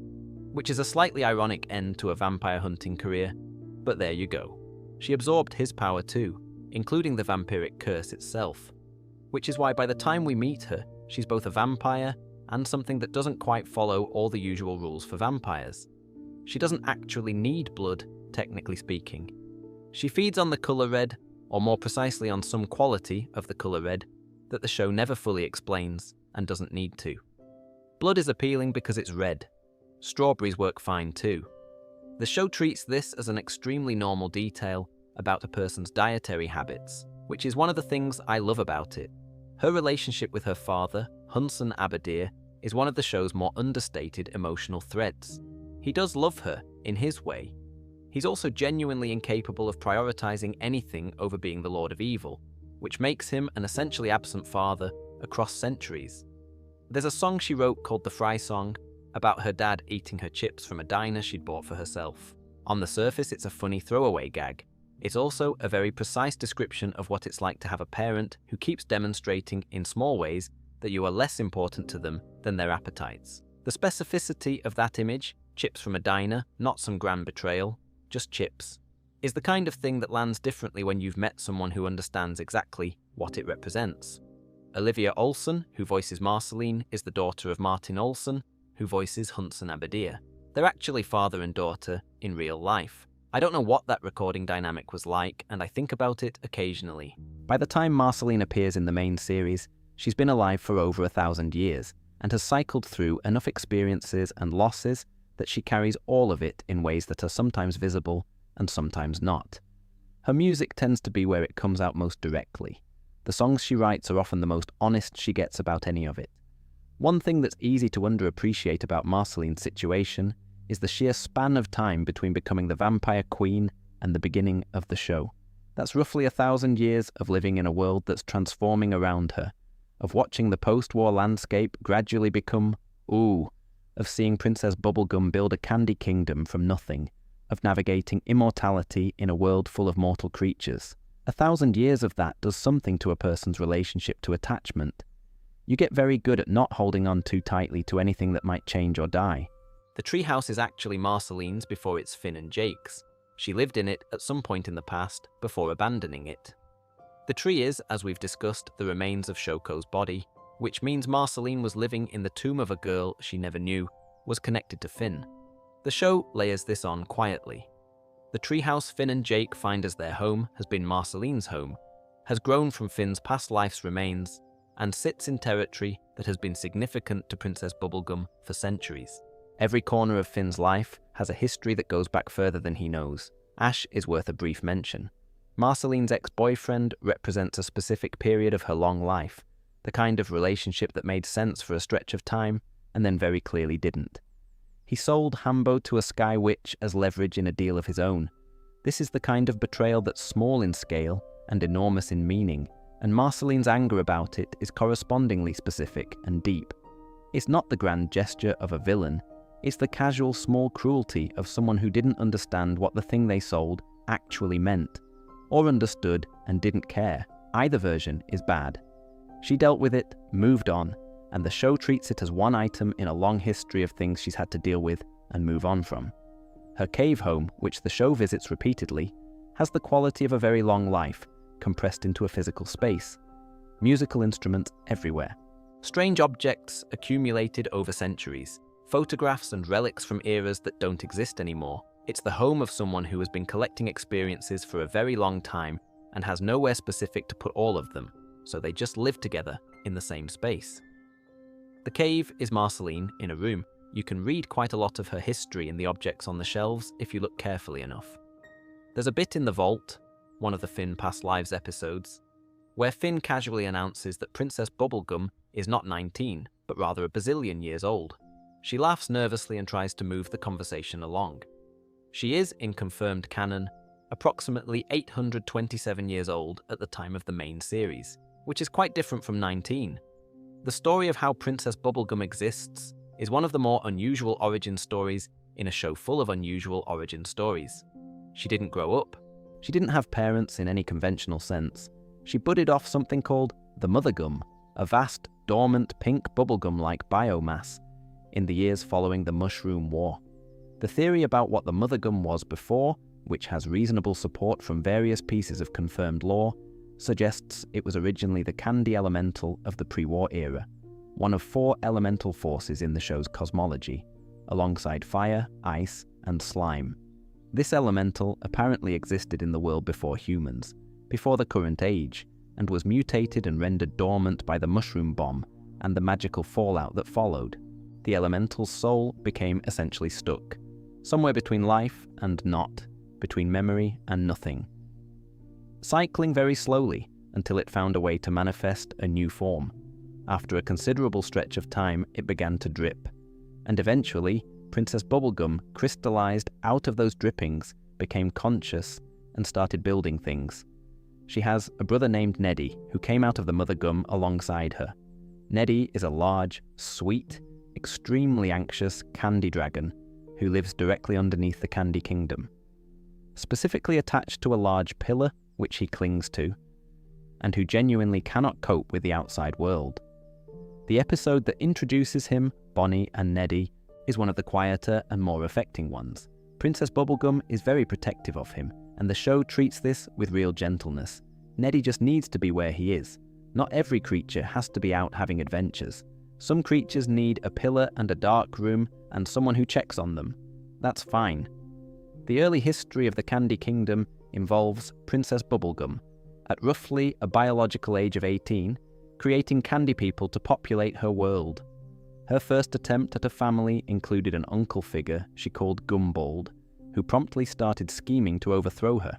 which is a slightly ironic end to a vampire hunting career, but there you go. She absorbed his power too, including the vampiric curse itself, which is why by the time we meet her, she's both a vampire and something that doesn't quite follow all the usual rules for vampires. She doesn't actually need blood, technically speaking. She feeds on the colour red, or more precisely on some quality of the colour red, that the show never fully explains and doesn't need to. Blood is appealing because it's red. Strawberries work fine too. The show treats this as an extremely normal detail about a person's dietary habits, which is one of the things I love about it. Her relationship with her father, Hunson Abadir, is one of the show's more understated emotional threads. He does love her, in his way. He's also genuinely incapable of prioritizing anything over being the Lord of Evil, which makes him an essentially absent father across centuries. There's a song she wrote called The Fry Song, about her dad eating her chips from a diner she'd bought for herself. On the surface, it's a funny throwaway gag. It's also a very precise description of what it's like to have a parent who keeps demonstrating in small ways that you are less important to them than their appetites. The specificity of that image, chips from a diner, not some grand betrayal, just chips, is the kind of thing that lands differently when you've met someone who understands exactly what it represents. Olivia Olsen, who voices Marceline, is the daughter of Martin Olsen, who voices Hunson Abadir. They're actually father and daughter in real life. I don't know what that recording dynamic was like, and I think about it occasionally. By the time Marceline appears in the main series, she's been alive for over 1,000 years, and has cycled through enough experiences and losses that she carries all of it in ways that are sometimes visible and sometimes not. Her music tends to be where it comes out most directly. The songs she writes are often the most honest she gets about any of it. One thing that's easy to underappreciate about Marceline's situation is the sheer span of time between becoming the Vampire Queen and the beginning of the show. That's roughly 1,000 years of living in a world that's transforming around her, of watching the post-war landscape gradually become Ooo, of seeing Princess Bubblegum build a candy kingdom from nothing, of navigating immortality in a world full of mortal creatures. 1,000 years of that does something to a person's relationship to attachment. You get very good at not holding on too tightly to anything that might change or die. The treehouse is actually Marceline's before it's Finn and Jake's. She lived in it at some point in the past before abandoning it. The tree is, as we've discussed, the remains of Shoko's body, which means Marceline was living in the tomb of a girl she never knew was connected to Finn. The show layers this on quietly. The treehouse Finn and Jake find as their home has been Marceline's home, has grown from Finn's past life's remains, and sits in territory that has been significant to Princess Bubblegum for centuries. Every corner of Finn's life has a history that goes back further than he knows. Ash is worth a brief mention. Marceline's ex-boyfriend represents a specific period of her long life, the kind of relationship that made sense for a stretch of time and then very clearly didn't. He sold Hambo to a Sky Witch as leverage in a deal of his own. This is the kind of betrayal that's small in scale and enormous in meaning, and Marceline's anger about it is correspondingly specific and deep. It's not the grand gesture of a villain, it's the casual small cruelty of someone who didn't understand what the thing they sold actually meant, or understood and didn't care. Either version is bad. She dealt with it, moved on, and the show treats it as one item in a long history of things she's had to deal with and move on from. Her cave home, which the show visits repeatedly, has the quality of a very long life, compressed into a physical space. Musical instruments everywhere. Strange objects accumulated over centuries. Photographs and relics from eras that don't exist anymore. It's the home of someone who has been collecting experiences for a very long time and has nowhere specific to put all of them, so they just live together in the same space. The cave is Marceline in a room. You can read quite a lot of her history in the objects on the shelves if you look carefully enough. There's a bit in the vault, one of the Finn Past Lives episodes, where Finn casually announces that Princess Bubblegum is not 19, but rather a bazillion years old. She laughs nervously and tries to move the conversation along. She is, in confirmed canon, approximately 827 years old at the time of the main series, which is quite different from 19. The story of how Princess Bubblegum exists is one of the more unusual origin stories in a show full of unusual origin stories. She didn't grow up. She didn't have parents in any conventional sense. She budded off something called the Mothergum, a vast, dormant pink bubblegum-like biomass, in the years following the Mushroom War. The theory about what the Mothergum was before, which has reasonable support from various pieces of confirmed lore, suggests it was originally the candy elemental of the pre-war era, one of 4 elemental forces in the show's cosmology, alongside fire, ice, and slime. This elemental apparently existed in the world before humans, before the current age, and was mutated and rendered dormant by the mushroom bomb and the magical fallout that followed. The elemental's soul became essentially stuck, somewhere between life and not, between memory and nothing, cycling very slowly until it found a way to manifest a new form. After a considerable stretch of time, it began to drip, and eventually, Princess Bubblegum crystallized out of those drippings, became conscious, and started building things. She has a brother named Neddy, who came out of the Mothergum alongside her. Neddy is a large, sweet, extremely anxious candy dragon who lives directly underneath the Candy Kingdom, specifically attached to a large pillar which he clings to, and who genuinely cannot cope with the outside world. The episode that introduces him, Bonnie and Neddy, is one of the quieter and more affecting ones. Princess Bubblegum is very protective of him, and the show treats this with real gentleness. Neddy just needs to be where he is. Not every creature has to be out having adventures. Some creatures need a pillar and a dark room and someone who checks on them. That's fine. The early history of the Candy Kingdom involves Princess Bubblegum, at roughly a biological age of 18, creating candy people to populate her world. Her first attempt at a family included an uncle figure she called Gumbald, who promptly started scheming to overthrow her.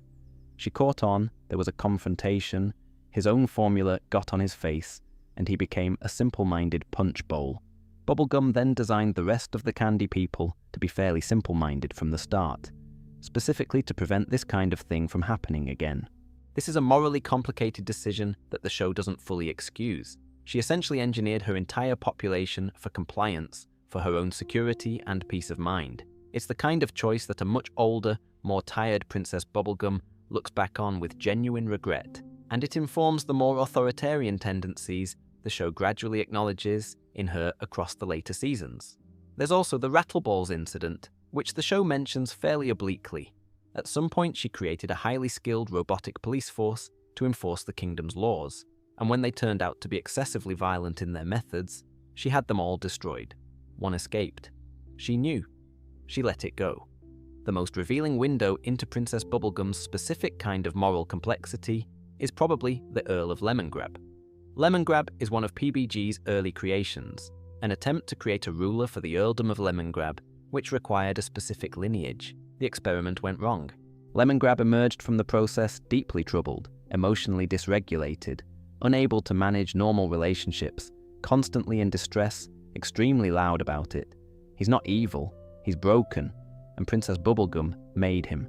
She caught on, there was a confrontation, his own formula got on his face, and he became a simple-minded punch bowl. Bubblegum then designed the rest of the candy people to be fairly simple-minded from the start, specifically to prevent this kind of thing from happening again. This is a morally complicated decision that the show doesn't fully excuse. She essentially engineered her entire population for compliance, for her own security and peace of mind. It's the kind of choice that a much older, more tired Princess Bubblegum looks back on with genuine regret, and it informs the more authoritarian tendencies the show gradually acknowledges in her across the later seasons. There's also the Rattleballs incident, which the show mentions fairly obliquely. At some point she created a highly skilled robotic police force to enforce the kingdom's laws, and when they turned out to be excessively violent in their methods, she had them all destroyed. One escaped. She knew. She let it go. The most revealing window into Princess Bubblegum's specific kind of moral complexity is probably the Earl of Lemongrab. Lemongrab is one of PBG's early creations, an attempt to create a ruler for the Earldom of Lemongrab, which required a specific lineage. The experiment went wrong. Lemongrab emerged from the process deeply troubled, emotionally dysregulated, unable to manage normal relationships, constantly in distress, extremely loud about it. He's not evil, he's broken, and Princess Bubblegum made him.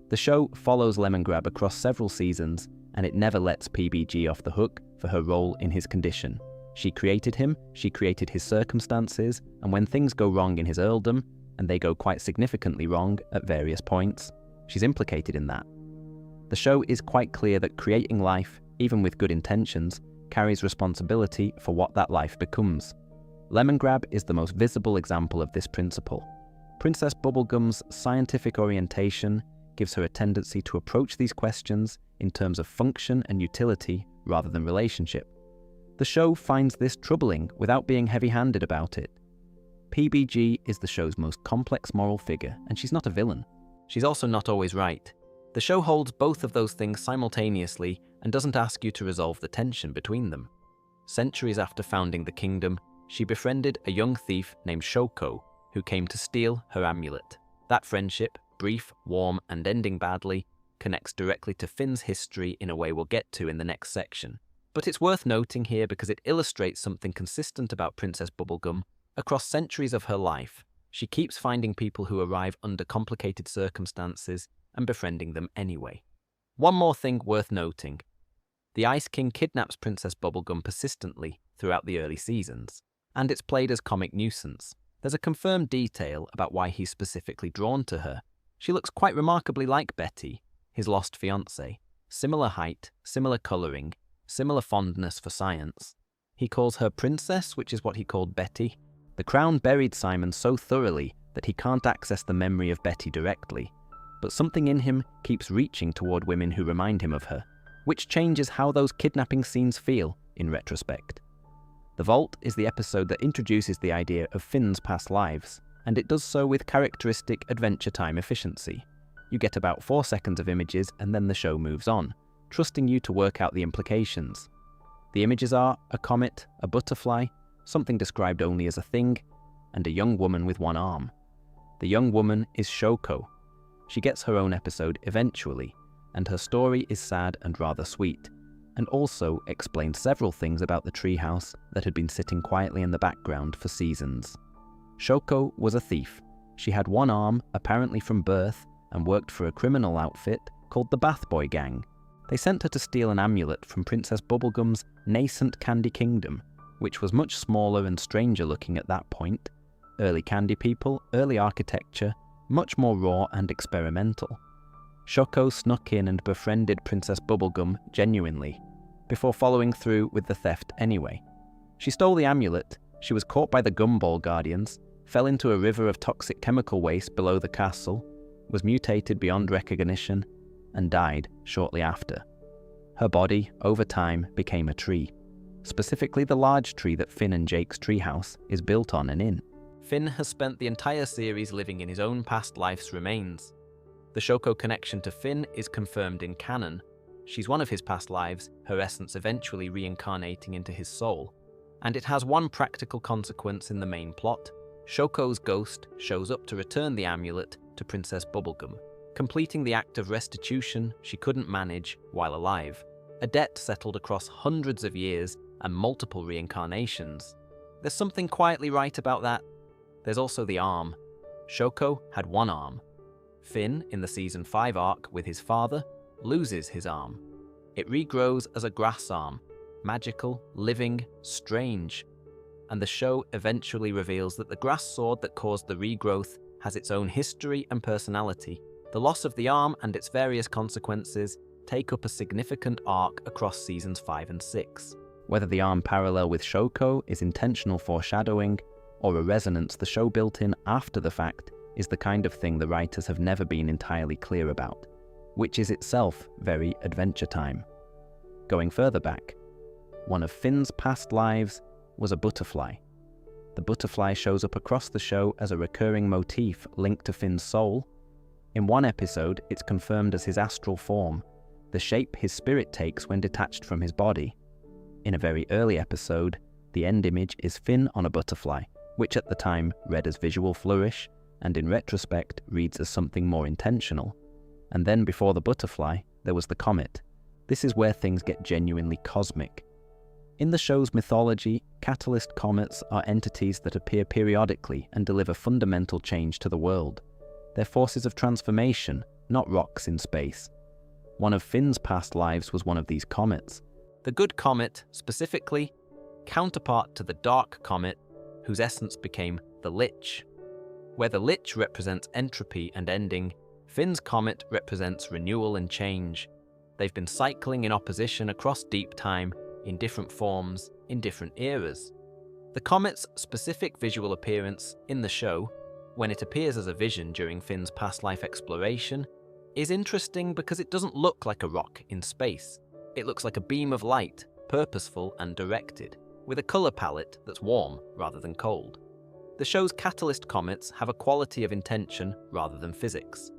The show follows Lemongrab across several seasons, and it never lets PBG off the hook for her role in his condition. She created him, she created his circumstances, and when things go wrong in his earldom, and they go quite significantly wrong at various points, she's implicated in that. The show is quite clear that creating life, even with good intentions, carries responsibility for what that life becomes. Lemongrab is the most visible example of this principle. Princess Bubblegum's scientific orientation gives her a tendency to approach these questions in terms of function and utility rather than relationship. The show finds this troubling without being heavy-handed about it. PBG is the show's most complex moral figure, and she's not a villain. She's also not always right. The show holds both of those things simultaneously and doesn't ask you to resolve the tension between them. Centuries after founding the kingdom, she befriended a young thief named Shoko, who came to steal her amulet. That friendship, brief, warm, and ending badly, connects directly to Finn's history in a way we'll get to in the next section. But it's worth noting here because it illustrates something consistent about Princess Bubblegum. Across centuries of her life, she keeps finding people who arrive under complicated circumstances and befriending them anyway. One more thing worth noting. The Ice King kidnaps Princess Bubblegum persistently throughout the early seasons, and it's played as comic nuisance. There's a confirmed detail about why he's specifically drawn to her. She looks quite remarkably like Betty, his lost fiancée. Similar height, similar colouring, similar fondness for science. He calls her princess, which is what he called Betty. The crown buried Simon so thoroughly that he can't access the memory of Betty directly, but something in him keeps reaching toward women who remind him of her, which changes how those kidnapping scenes feel in retrospect. The Vault is the episode that introduces the idea of Finn's past lives, and it does so with characteristic Adventure Time efficiency. You get about 4 seconds of images and then the show moves on, trusting you to work out the implications. The images are a comet, a butterfly, something described only as a thing, and a young woman with one arm. The young woman is Shoko. She gets her own episode eventually, and her story is sad and rather sweet, and also explains several things about the treehouse that had been sitting quietly in the background for seasons. Shoko was a thief. She had one arm, apparently from birth, and worked for a criminal outfit called the Bath Boy Gang. They sent her to steal an amulet from Princess Bubblegum's nascent candy kingdom, which was much smaller and stranger looking at that point. Early candy people, early architecture, much more raw and experimental. Shoko snuck in and befriended Princess Bubblegum genuinely, before following through with the theft anyway. She stole the amulet, she was caught by the Gumball Guardians, fell into a river of toxic chemical waste below the castle, was mutated beyond recognition, and died shortly after. Her body, over time, became a tree. Specifically the large tree that Finn and Jake's treehouse is built on and in. Finn has spent the entire series living in his own past life's remains. The Shoko connection to Finn is confirmed in canon. She's one of his past lives, her essence eventually reincarnating into his soul. And it has one practical consequence in the main plot. Shoko's ghost shows up to return the amulet to Princess Bubblegum, completing the act of restitution she couldn't manage while alive. A debt settled across hundreds of years and multiple reincarnations. There's something quietly right about that. There's also the arm. Shoko had one arm. Finn, in the Season 5 arc with his father, loses his arm. It regrows as a grass arm, magical, living, strange. And the show eventually reveals that the grass sword that caused the regrowth has its own history and personality. The loss of the arm and its various consequences take up a significant arc across Seasons 5 and 6. Whether the arm parallel with Shoko is intentional foreshadowing, or a resonance the show built in after the fact, is the kind of thing the writers have never been entirely clear about, which is itself very Adventure Time. Going further back, one of Finn's past lives was a butterfly. The butterfly shows up across the show as a recurring motif linked to Finn's soul. In one episode, it's confirmed as his astral form, the shape his spirit takes when detached from his body. In a very early episode, the end image is Finn on a butterfly, which at the time read as visual flourish, and in retrospect reads as something more intentional. And then before the butterfly, there was the comet. This is where things get genuinely cosmic. In the show's mythology, catalyst comets are entities that appear periodically and deliver fundamental change to the world. They're forces of transformation, not rocks in space. One of Finn's past lives was one of these comets. The good comet, specifically, counterpart to the dark comet, whose essence became the Lich. Where the Lich represents entropy and ending, Finn's comet represents renewal and change. They've been cycling in opposition across deep time, in different forms, in different eras. The comet's specific visual appearance in the show, when it appears as a vision during Finn's past life exploration, is interesting because it doesn't look like a rock in space. It looks like a beam of light, purposeful and directed, with a colour palette that's warm rather than cold. The show's catalyst comets have a quality of intention rather than physics.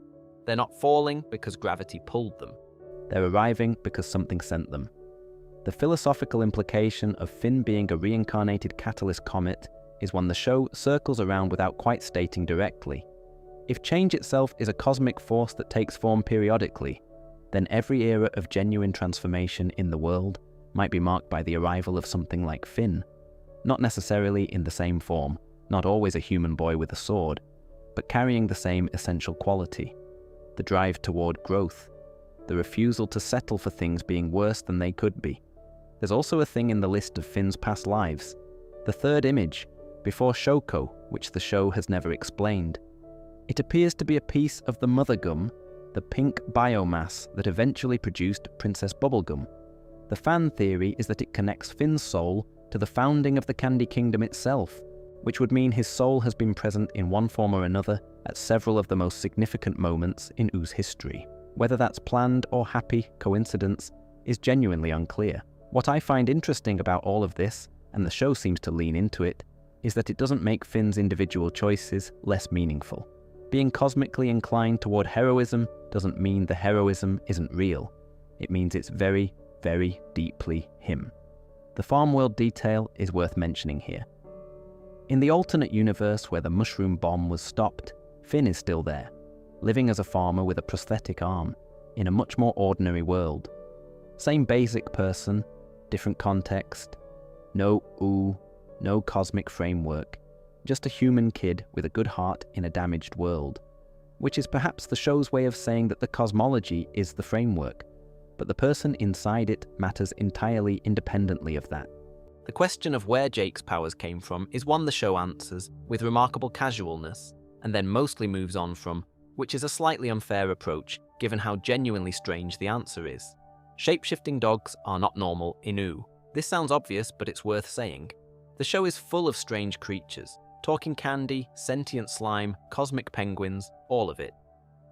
They're not falling because gravity pulled them. They're arriving because something sent them. The philosophical implication of Finn being a reincarnated catalyst comet is one the show circles around without quite stating directly. If change itself is a cosmic force that takes form periodically, then every era of genuine transformation in the world might be marked by the arrival of something like Finn. Not necessarily in the same form, not always a human boy with a sword, but carrying the same essential quality: the drive toward growth, the refusal to settle for things being worse than they could be. There's also a thing in the list of Finn's past lives, the third image, before Shoko, which the show has never explained. It appears to be a piece of the mother gum, the pink biomass that eventually produced Princess Bubblegum. The fan theory is that it connects Finn's soul to the founding of the Candy Kingdom itself, which would mean his soul has been present in one form or another at several of the most significant moments in Oo's history. Whether that's planned or happy coincidence is genuinely unclear. What I find interesting about all of this, and the show seems to lean into it, is that it doesn't make Finn's individual choices less meaningful. Being cosmically inclined toward heroism doesn't mean the heroism isn't real. It means it's very, very deeply him. The farm world detail is worth mentioning here. In the alternate universe where the mushroom bomb was stopped, Finn is still there, living as a farmer with a prosthetic arm, in a much more ordinary world. Same basic person, different context, no Ooh, no cosmic framework, just a human kid with a good heart in a damaged world, which is perhaps the show's way of saying that the cosmology is the framework, but the person inside it matters entirely independently of that. The question of where Jake's powers came from is one the show answers with remarkable casualness, and then mostly moves on from, which is a slightly unfair approach given how genuinely strange the answer is. Shape-shifting dogs are not normal in Ooh. This sounds obvious, but it's worth saying. The show is full of strange creatures, talking candy, sentient slime, cosmic penguins, all of it.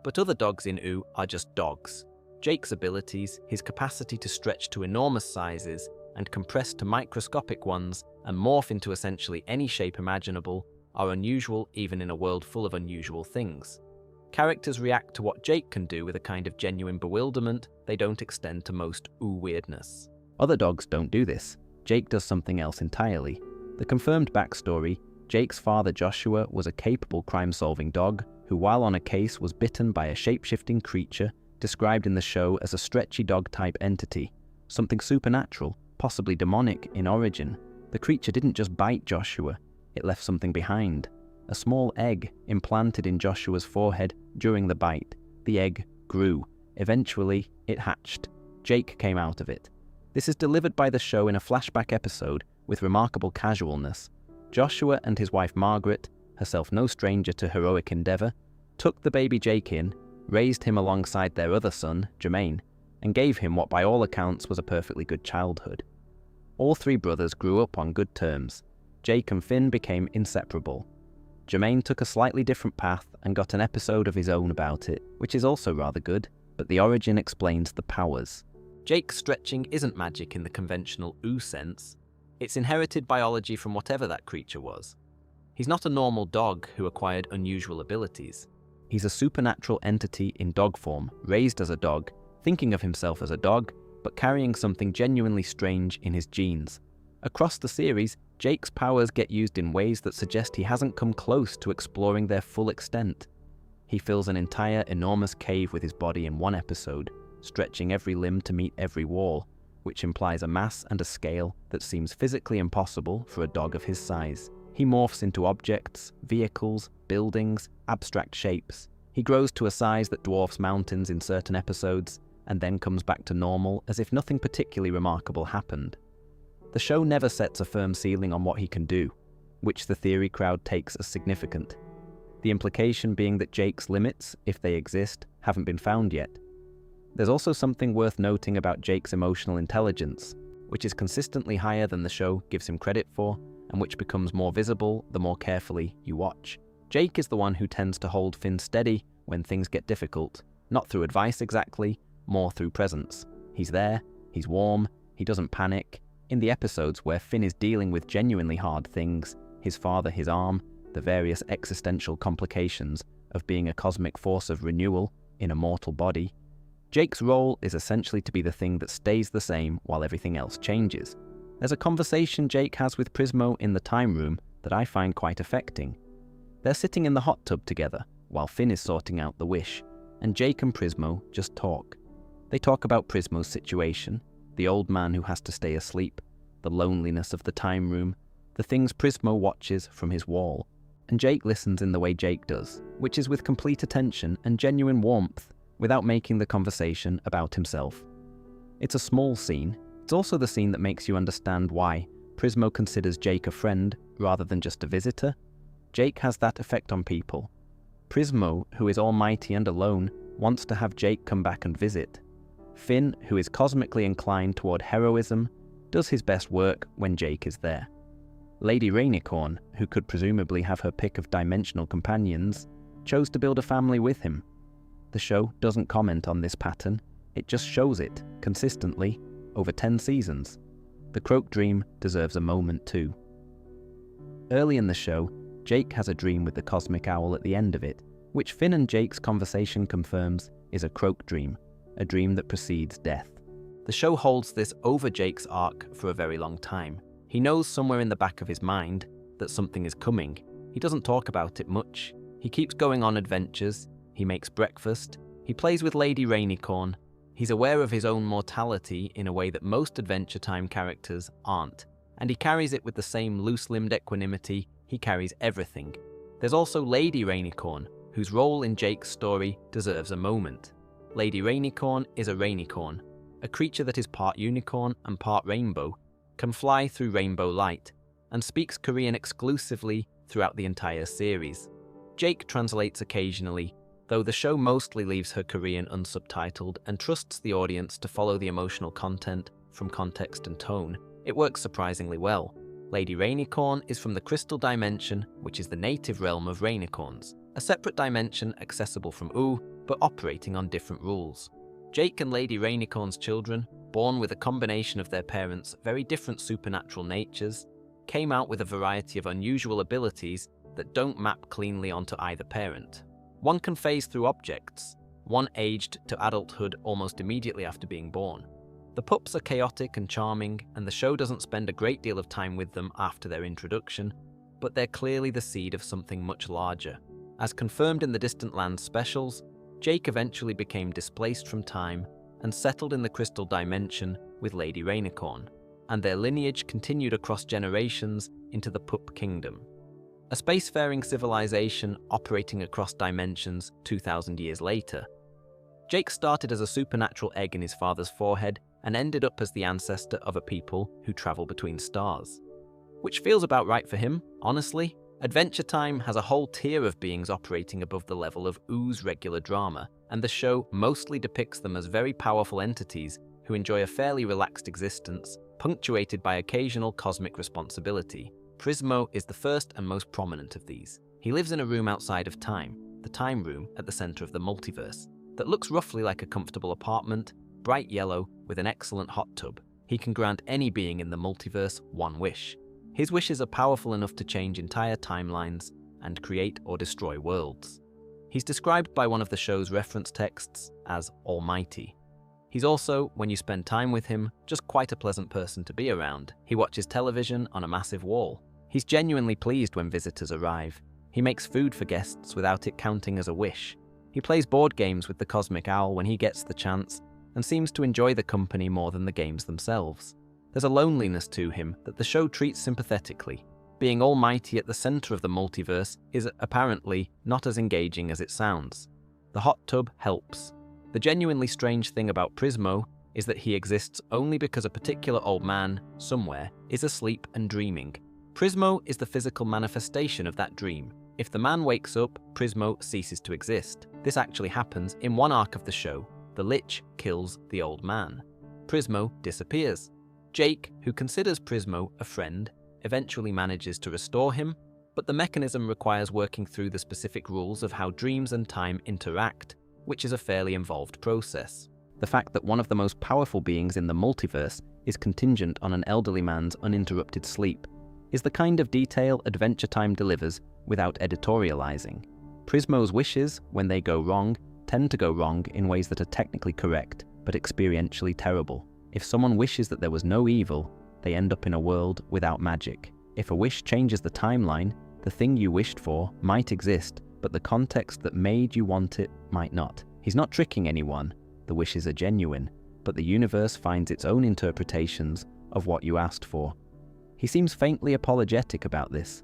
But other dogs in Ooh are just dogs. Jake's abilities, his capacity to stretch to enormous sizes and compress to microscopic ones and morph into essentially any shape imaginable, are unusual even in a world full of unusual things. Characters react to what Jake can do with a kind of genuine bewilderment they don't extend to most Ooh weirdness. Other dogs don't do this. Jake does something else entirely. The confirmed backstory: Jake's father Joshua was a capable crime-solving dog who, while on a case, was bitten by a shape-shifting creature described in the show as a stretchy dog-type entity, something supernatural, possibly demonic in origin. The creature didn't just bite Joshua, it left something behind. A small egg implanted in Joshua's forehead during the bite. The egg grew. Eventually, it hatched. Jake came out of it. This is delivered by the show in a flashback episode with remarkable casualness. Joshua and his wife Margaret, herself no stranger to heroic endeavor, took the baby Jake in, raised him alongside their other son, Jermaine, and gave him what by all accounts was a perfectly good childhood. All three brothers grew up on good terms. Jake and Finn became inseparable. Jermaine took a slightly different path and got an episode of his own about it, which is also rather good, but the origin explains the powers. Jake's stretching isn't magic in the conventional Ooh sense. It's inherited biology from whatever that creature was. He's not a normal dog who acquired unusual abilities. He's a supernatural entity in dog form, raised as a dog, thinking of himself as a dog, but carrying something genuinely strange in his genes. Across the series, Jake's powers get used in ways that suggest he hasn't come close to exploring their full extent. He fills an entire enormous cave with his body in one episode, stretching every limb to meet every wall, which implies a mass and a scale that seems physically impossible for a dog of his size. He morphs into objects, vehicles, buildings, abstract shapes. He grows to a size that dwarfs mountains in certain episodes, and then comes back to normal as if nothing particularly remarkable happened. The show never sets a firm ceiling on what he can do, which the theory crowd takes as significant. The implication being that Jake's limits, if they exist, haven't been found yet. There's also something worth noting about Jake's emotional intelligence, which is consistently higher than the show gives him credit for, and which becomes more visible the more carefully you watch. Jake is the one who tends to hold Finn steady when things get difficult, not through advice exactly, more through presence. He's there, he's warm, he doesn't panic. In the episodes where Finn is dealing with genuinely hard things, his father, his arm, the various existential complications of being a cosmic force of renewal in a mortal body, Jake's role is essentially to be the thing that stays the same while everything else changes. There's a conversation Jake has with Prismo in the time room that I find quite affecting. They're sitting in the hot tub together while Finn is sorting out the wish, and Jake and Prismo just talk. They talk about Prismo's situation, the old man who has to stay asleep, the loneliness of the time room, the things Prismo watches from his wall, and Jake listens in the way Jake does, which is with complete attention and genuine warmth, without making the conversation about himself. It's a small scene. It's also the scene that makes you understand why Prismo considers Jake a friend rather than just a visitor. Jake has that effect on people. Prismo, who is almighty and alone, wants to have Jake come back and visit. Finn, who is cosmically inclined toward heroism, does his best work when Jake is there. Lady Rainicorn, who could presumably have her pick of dimensional companions, chose to build a family with him. The show doesn't comment on this pattern, it just shows it, consistently, over 10 seasons. The Croak dream deserves a moment too. Early in the show, Jake has a dream with the cosmic owl at the end of it, which Finn and Jake's conversation confirms is a Croak dream, a dream that precedes death. The show holds this over Jake's arc for a very long time. He knows somewhere in the back of his mind that something is coming. He doesn't talk about it much. He keeps going on adventures, he makes breakfast, he plays with Lady Rainicorn. He's aware of his own mortality in a way that most Adventure Time characters aren't, and he carries it with the same loose-limbed equanimity he carries everything. There's also Lady Rainicorn, whose role in Jake's story deserves a moment. Lady Rainicorn is a rainicorn, a creature that is part unicorn and part rainbow, can fly through rainbow light, and speaks Korean exclusively throughout the entire series. Jake translates occasionally, though the show mostly leaves her Korean unsubtitled and trusts the audience to follow the emotional content from context and tone. It works surprisingly well. Lady Rainicorn is from the Crystal Dimension, which is the native realm of rainicorns, a separate dimension accessible from Ooo, but operating on different rules. Jake and Lady Rainicorn's children, born with a combination of their parents' very different supernatural natures, came out with a variety of unusual abilities that don't map cleanly onto either parent. One can phase through objects, one aged to adulthood almost immediately after being born. The pups are chaotic and charming, and the show doesn't spend a great deal of time with them after their introduction, but they're clearly the seed of something much larger. As confirmed in the Distant Lands specials, Jake eventually became displaced from time and settled in the Crystal Dimension with Lady Rainicorn, and their lineage continued across generations into the Pup Kingdom, a spacefaring civilization operating across dimensions 2,000 years later. Jake started as a supernatural egg in his father's forehead and ended up as the ancestor of a people who travel between stars. Which feels about right for him, honestly. Adventure Time has a whole tier of beings operating above the level of Oo's regular drama, and the show mostly depicts them as very powerful entities who enjoy a fairly relaxed existence, punctuated by occasional cosmic responsibility. Prismo is the first and most prominent of these. He lives in a room outside of time, the time room at the center of the multiverse, that looks roughly like a comfortable apartment, bright yellow with an excellent hot tub. He can grant any being in the multiverse one wish. His wishes are powerful enough to change entire timelines and create or destroy worlds. He's described by one of the show's reference texts as almighty. He's also, when you spend time with him, just quite a pleasant person to be around. He watches television on a massive wall. He's genuinely pleased when visitors arrive. He makes food for guests without it counting as a wish. He plays board games with the Cosmic Owl when he gets the chance, and seems to enjoy the company more than the games themselves. There's a loneliness to him that the show treats sympathetically. Being almighty at the center of the multiverse is apparently not as engaging as it sounds. The hot tub helps. The genuinely strange thing about Prismo is that he exists only because a particular old man, somewhere, is asleep and dreaming. Prismo is the physical manifestation of that dream. If the man wakes up, Prismo ceases to exist. This actually happens in one arc of the show, The Lich kills the old man. Prismo disappears. Jake, who considers Prismo a friend, eventually manages to restore him, but the mechanism requires working through the specific rules of how dreams and time interact, which is a fairly involved process. The fact that one of the most powerful beings in the multiverse is contingent on an elderly man's uninterrupted sleep is the kind of detail Adventure Time delivers without editorializing. Prismo's wishes, when they go wrong, tend to go wrong in ways that are technically correct, but experientially terrible. If someone wishes that there was no evil, they end up in a world without magic. If a wish changes the timeline, the thing you wished for might exist, but the context that made you want it might not. He's not tricking anyone, the wishes are genuine, but the universe finds its own interpretations of what you asked for. He seems faintly apologetic about this.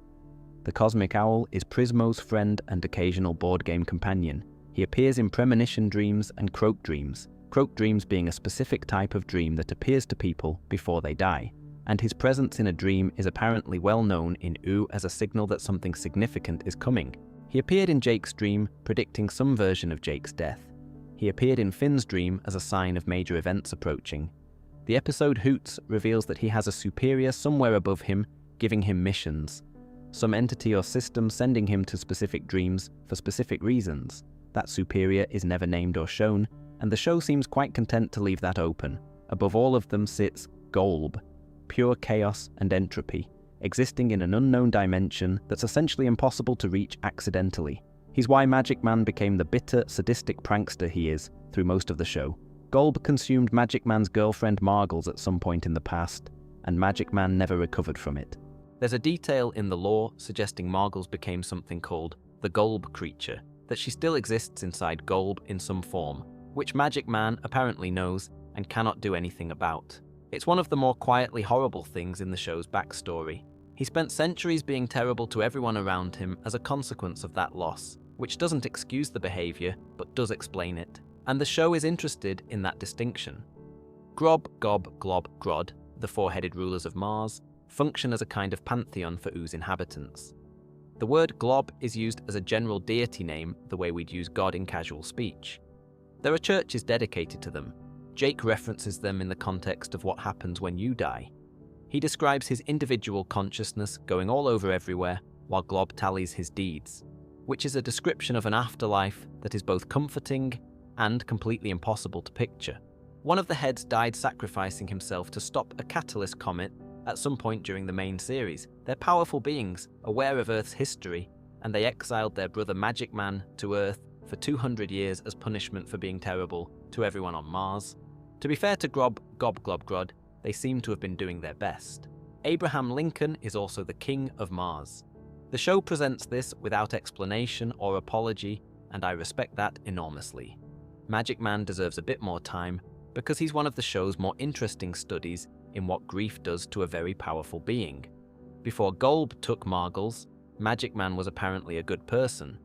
The Cosmic Owl is Prismo's friend and occasional board game companion. He appears in premonition dreams and croak dreams being a specific type of dream that appears to people before they die, and his presence in a dream is apparently well known in Ooo as a signal that something significant is coming. He appeared in Jake's dream, predicting some version of Jake's death. He appeared in Finn's dream as a sign of major events approaching. The episode Hoots reveals that he has a superior somewhere above him, giving him missions. Some entity or system sending him to specific dreams for specific reasons. That superior is never named or shown, and the show seems quite content to leave that open. Above all of them sits Golb, pure chaos and entropy, existing in an unknown dimension that's essentially impossible to reach accidentally. He's why Magic Man became the bitter, sadistic prankster he is through most of the show. Golb consumed Magic Man's girlfriend Margles at some point in the past, and Magic Man never recovered from it. There's a detail in the lore suggesting Margles became something called the Golb creature, that she still exists inside Golb in some form, which Magic Man apparently knows and cannot do anything about. It's one of the more quietly horrible things in the show's backstory. He spent centuries being terrible to everyone around him as a consequence of that loss, which doesn't excuse the behavior, but does explain it. And the show is interested in that distinction. Grob, Gob, Glob, Grod, the four-headed rulers of Mars, function as a kind of pantheon for Oo's inhabitants. The word glob is used as a general deity name the way we'd use God in casual speech. There are churches dedicated to them. Jake references them in the context of what happens when you die. He describes his individual consciousness going all over everywhere, while Glob tallies his deeds, which is a description of an afterlife that is both comforting and completely impossible to picture. One of the heads died sacrificing himself to stop a catalyst comet at some point during the main series. They're powerful beings, aware of Earth's history, and they exiled their brother Magic Man to Earth for 200 years as punishment for being terrible to everyone on Mars. To be fair to Grob, Gob, Glob, Grod, they seem to have been doing their best. Abraham Lincoln is also the King of Mars. The show presents this without explanation or apology, and I respect that enormously. Magic Man deserves a bit more time because he's one of the show's more interesting studies in what grief does to a very powerful being. Before Golb took Margles, Magic Man was apparently a good person.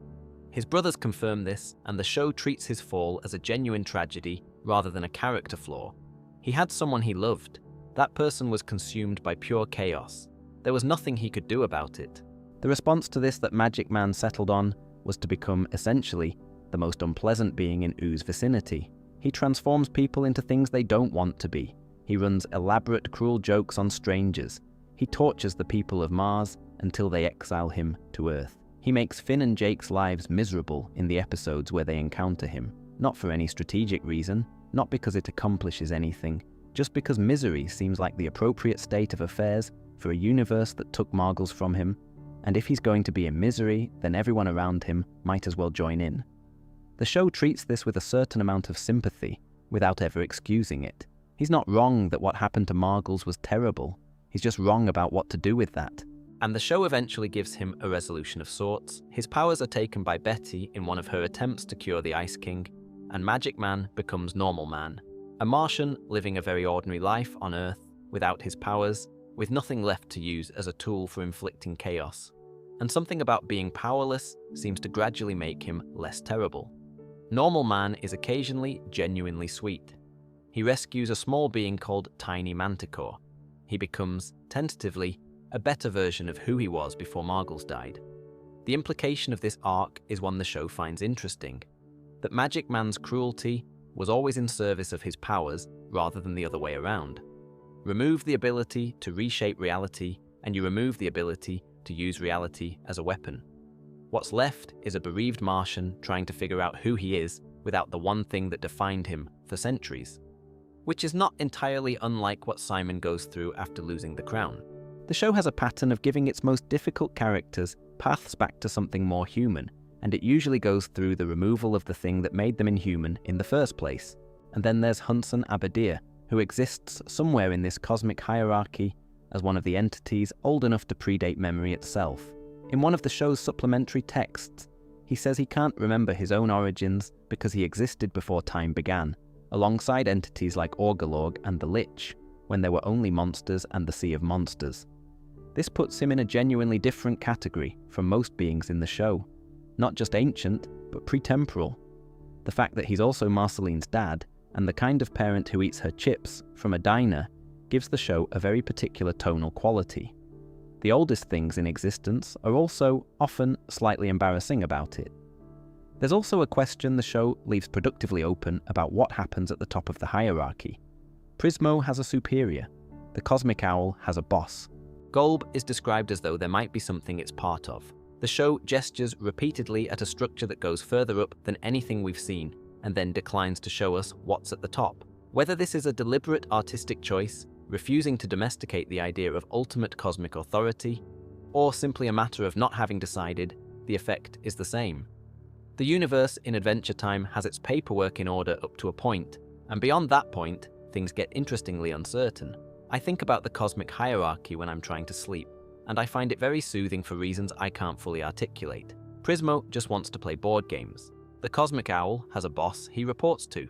His brothers confirm this, and the show treats his fall as a genuine tragedy rather than a character flaw. He had someone he loved. That person was consumed by pure chaos. There was nothing he could do about it. The response to this that Magic Man settled on was to become, essentially, the most unpleasant being in Oo's vicinity. He transforms people into things they don't want to be. He runs elaborate, cruel jokes on strangers. He tortures the people of Mars until they exile him to Earth. He makes Finn and Jake's lives miserable in the episodes where they encounter him, not for any strategic reason, not because it accomplishes anything, just because misery seems like the appropriate state of affairs for a universe that took Margles from him, and if he's going to be in misery, then everyone around him might as well join in. The show treats this with a certain amount of sympathy, without ever excusing it. He's not wrong that what happened to Margles was terrible, he's just wrong about what to do with that. And the show eventually gives him a resolution of sorts. His powers are taken by Betty in one of her attempts to cure the Ice King, and Magic Man becomes Normal Man, a Martian living a very ordinary life on Earth without his powers, with nothing left to use as a tool for inflicting chaos. And something about being powerless seems to gradually make him less terrible. Normal Man is occasionally genuinely sweet. He rescues a small being called Tiny Manticore. He becomes, tentatively, a better version of who he was before Margles died. The implication of this arc is one the show finds interesting, that Magic Man's cruelty was always in service of his powers rather than the other way around. Remove the ability to reshape reality, and you remove the ability to use reality as a weapon. What's left is a bereaved Martian trying to figure out who he is without the one thing that defined him for centuries. Which is not entirely unlike what Simon goes through after losing the crown. The show has a pattern of giving its most difficult characters paths back to something more human, and it usually goes through the removal of the thing that made them inhuman in the first place. And then there's Hunson Abadir, who exists somewhere in this cosmic hierarchy as one of the entities old enough to predate memory itself. In one of the show's supplementary texts, he says he can't remember his own origins because he existed before time began, alongside entities like Orgalorg and the Lich, when there were only monsters and the Sea of Monsters. This puts him in a genuinely different category from most beings in the show. Not just ancient, but pretemporal. The fact that he's also Marceline's dad, and the kind of parent who eats her chips from a diner, gives the show a very particular tonal quality. The oldest things in existence are also often slightly embarrassing about it. There's also a question the show leaves productively open about what happens at the top of the hierarchy. Prismo has a superior. The cosmic owl has a boss. Golb is described as though there might be something it's part of. The show gestures repeatedly at a structure that goes further up than anything we've seen, and then declines to show us what's at the top. Whether this is a deliberate artistic choice, refusing to domesticate the idea of ultimate cosmic authority, or simply a matter of not having decided, the effect is the same. The universe in Adventure Time has its paperwork in order up to a point, and beyond that point, things get interestingly uncertain. I think about the cosmic hierarchy when I'm trying to sleep, and I find it very soothing for reasons I can't fully articulate. Prismo just wants to play board games. The cosmic owl has a boss he reports to.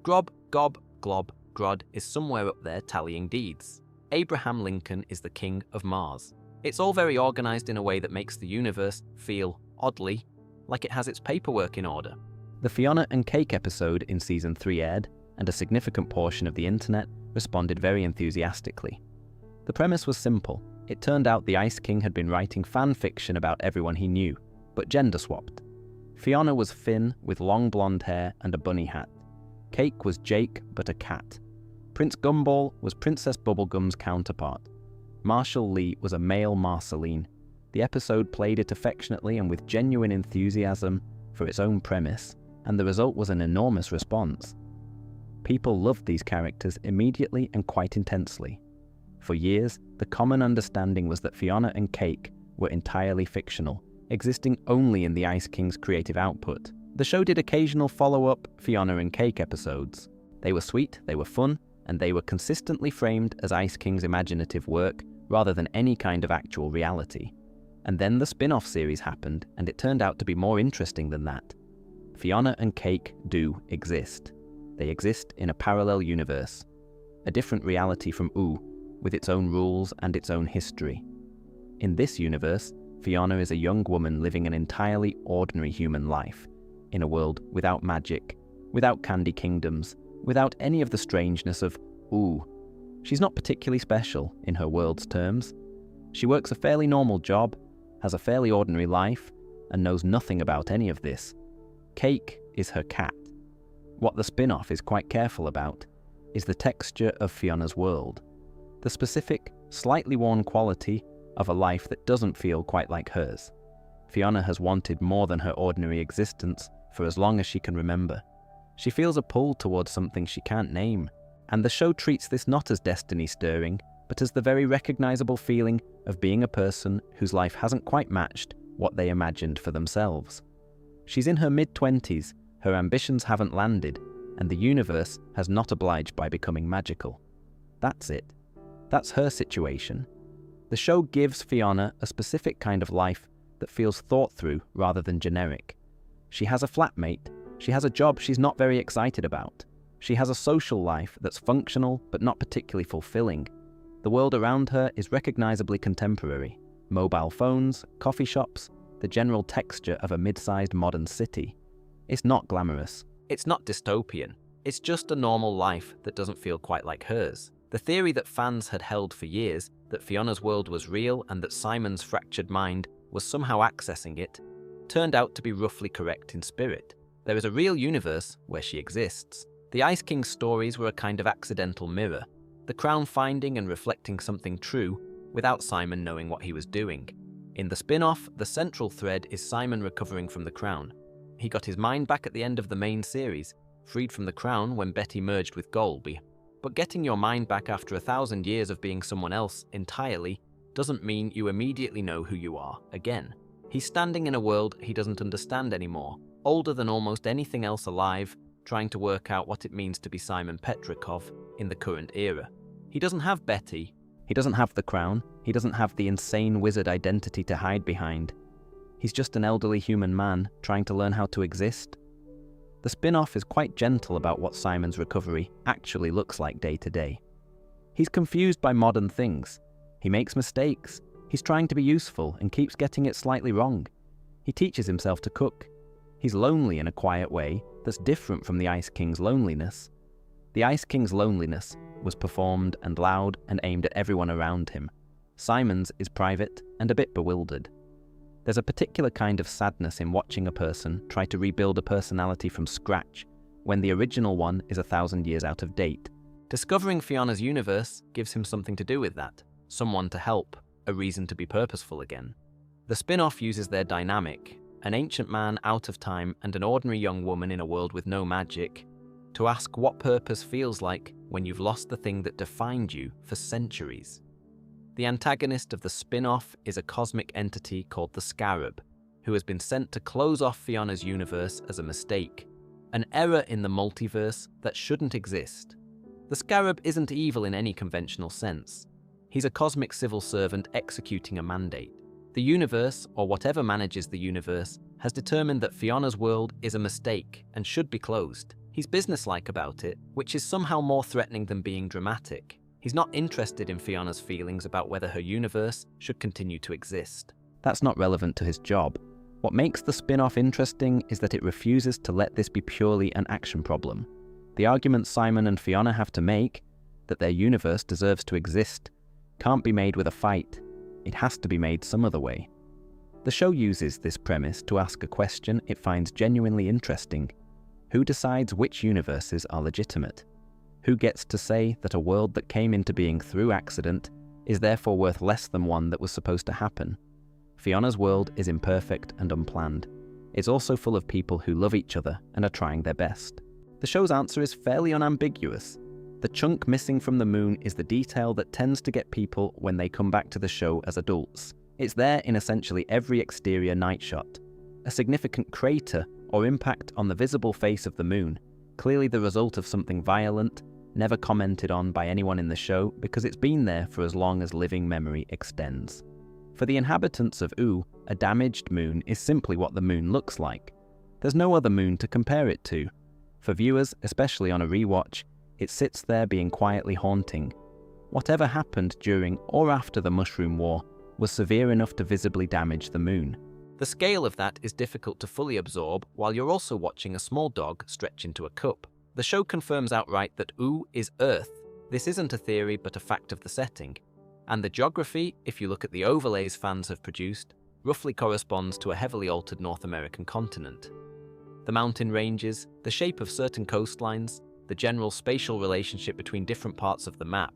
Grob, Gob, Glob, Grod is somewhere up there tallying deeds. Abraham Lincoln is the king of Mars. It's all very organized in a way that makes the universe feel, oddly, like it has its paperwork in order. The Fiona and Cake episode in Season 3 aired, and a significant portion of the internet responded very enthusiastically. The premise was simple. It turned out the Ice King had been writing fan fiction about everyone he knew, but gender swapped. Fiona was Finn with long blonde hair and a bunny hat. Cake was Jake but a cat. Prince Gumball was Princess Bubblegum's counterpart. Marshall Lee was a male Marceline. The episode played it affectionately and with genuine enthusiasm for its own premise, and the result was an enormous response. People loved these characters immediately and quite intensely. For years, the common understanding was that Fiona and Cake were entirely fictional, existing only in the Ice King's creative output. The show did occasional follow-up Fiona and Cake episodes. They were sweet, they were fun, and they were consistently framed as Ice King's imaginative work rather than any kind of actual reality. And then the spin-off series happened, and it turned out to be more interesting than that. Fiona and Cake do exist. They exist in a parallel universe, a different reality from Ooo, with its own rules and its own history. In this universe, Fiona is a young woman living an entirely ordinary human life, in a world without magic, without candy kingdoms, without any of the strangeness of Ooo. She's not particularly special in her world's terms. She works a fairly normal job, has a fairly ordinary life, and knows nothing about any of this. Cake is her cat. What the spin-off is quite careful about is the texture of Fiona's world, the specific, slightly worn quality of a life that doesn't feel quite like hers. Fiona has wanted more than her ordinary existence for as long as she can remember. She feels a pull towards something she can't name, and the show treats this not as destiny-stirring, but as the very recognizable feeling of being a person whose life hasn't quite matched what they imagined for themselves. She's in her mid-20s, her ambitions haven't landed, and the universe has not obliged by becoming magical. That's it. That's her situation. The show gives Fiona a specific kind of life that feels thought through rather than generic. She has a flatmate. She has a job she's not very excited about. She has a social life that's functional but not particularly fulfilling. The world around her is recognizably contemporary. Mobile phones, coffee shops, the general texture of a mid-sized modern city. It's not glamorous. It's not dystopian. It's just a normal life that doesn't feel quite like hers. The theory that fans had held for years, that Fiona's world was real and that Simon's fractured mind was somehow accessing it, turned out to be roughly correct in spirit. There is a real universe where she exists, The Ice King's stories were a kind of accidental mirror, the crown finding and reflecting something true without Simon knowing what he was doing. In the spin-off, the central thread is Simon recovering from the crown. He got his mind back at the end of the main series, freed from the crown when Betty merged with Golby. But getting your mind back after 1,000 years of being someone else entirely doesn't mean you immediately know who you are again. He's standing in a world he doesn't understand anymore, older than almost anything else alive, trying to work out what it means to be Simon Petrikov in the current era. He doesn't have Betty, he doesn't have the crown, he doesn't have the insane wizard identity to hide behind. He's just an elderly human man trying to learn how to exist. The spin-off is quite gentle about what Simon's recovery actually looks like day to day. He's confused by modern things. He makes mistakes. He's trying to be useful and keeps getting it slightly wrong. He teaches himself to cook. He's lonely in a quiet way that's different from the Ice King's loneliness. The Ice King's loneliness was performed and loud and aimed at everyone around him. Simon's is private and a bit bewildered. There's a particular kind of sadness in watching a person try to rebuild a personality from scratch when the original one is 1,000 years out of date. Discovering Fiona's universe gives him something to do with that, someone to help, a reason to be purposeful again. The spin-off uses their dynamic, an ancient man out of time and an ordinary young woman in a world with no magic, to ask what purpose feels like when you've lost the thing that defined you for centuries. The antagonist of the spin-off is a cosmic entity called the Scarab, who has been sent to close off Fiona's universe as a mistake, an error in the multiverse that shouldn't exist. The Scarab isn't evil in any conventional sense. He's a cosmic civil servant executing a mandate. The universe, or whatever manages the universe, has determined that Fiona's world is a mistake and should be closed. He's businesslike about it, which is somehow more threatening than being dramatic. He's not interested in Fiona's feelings about whether her universe should continue to exist. That's not relevant to his job. What makes the spin-off interesting is that it refuses to let this be purely an action problem. The argument Simon and Fiona have to make, that their universe deserves to exist, can't be made with a fight. It has to be made some other way. The show uses this premise to ask a question it finds genuinely interesting. Who decides which universes are legitimate? Who gets to say that a world that came into being through accident is therefore worth less than one that was supposed to happen? Fiona's world is imperfect and unplanned. It's also full of people who love each other and are trying their best. The show's answer is fairly unambiguous. The chunk missing from the moon is the detail that tends to get people when they come back to the show as adults. It's there in essentially every exterior night shot. A significant crater or impact on the visible face of the moon, clearly the result of something violent, never commented on by anyone in the show because it's been there for as long as living memory extends. For the inhabitants of Ooo, a damaged moon is simply what the moon looks like. There's no other moon to compare it to. For viewers, especially on a rewatch, it sits there being quietly haunting. Whatever happened during or after the Mushroom War was severe enough to visibly damage the moon. The scale of that is difficult to fully absorb while you're also watching a small dog stretch into a cup. The show confirms outright that Ooo is Earth. This isn't a theory but a fact of the setting. And the geography, if you look at the overlays fans have produced, roughly corresponds to a heavily altered North American continent. The mountain ranges, the shape of certain coastlines, the general spatial relationship between different parts of the map.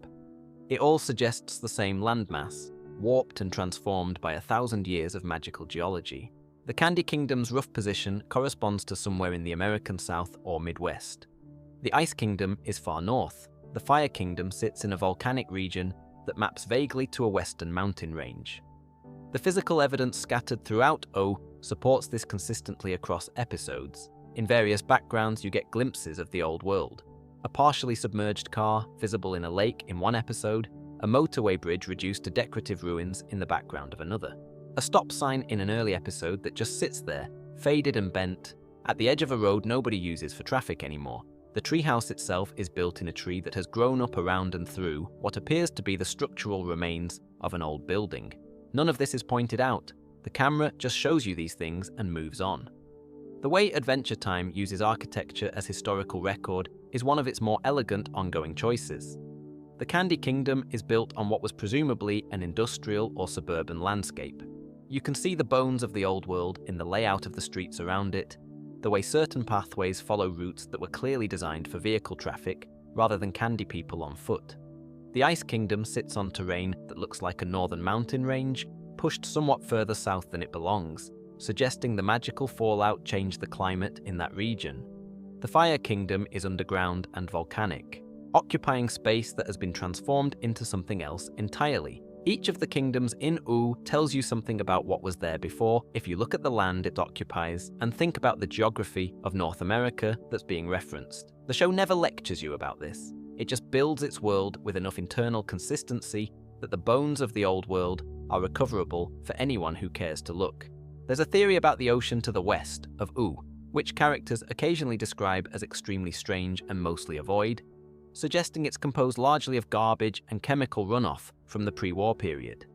It all suggests the same landmass, warped and transformed by 1,000 years of magical geology. The Candy Kingdom's rough position corresponds to somewhere in the American South or Midwest. The Ice Kingdom is far north. The Fire Kingdom sits in a volcanic region that maps vaguely to a western mountain range. The physical evidence scattered throughout Ooo supports this consistently across episodes. In various backgrounds, you get glimpses of the old world. A partially submerged car visible in a lake in one episode, a motorway bridge reduced to decorative ruins in the background of another. A stop sign in an early episode that just sits there, faded and bent, at the edge of a road nobody uses for traffic anymore. The treehouse itself is built in a tree that has grown up around and through what appears to be the structural remains of an old building. None of this is pointed out. The camera just shows you these things and moves on. The way Adventure Time uses architecture as historical record is one of its more elegant ongoing choices. The Candy Kingdom is built on what was presumably an industrial or suburban landscape. You can see the bones of the old world in the layout of the streets around it, the way certain pathways follow routes that were clearly designed for vehicle traffic rather than candy people on foot. The Ice Kingdom sits on terrain that looks like a northern mountain range, pushed somewhat further south than it belongs, suggesting the magical fallout changed the climate in that region. The Fire Kingdom is underground and volcanic, occupying space that has been transformed into something else entirely. Each of the kingdoms in Ooo tells you something about what was there before if you look at the land it occupies and think about the geography of North America that's being referenced. The show never lectures you about this. It just builds its world with enough internal consistency that the bones of the old world are recoverable for anyone who cares to look. There's a theory about the ocean to the west of Ooo, which characters occasionally describe as extremely strange and mostly avoid, suggesting it's composed largely of garbage and chemical runoff from the pre-war period.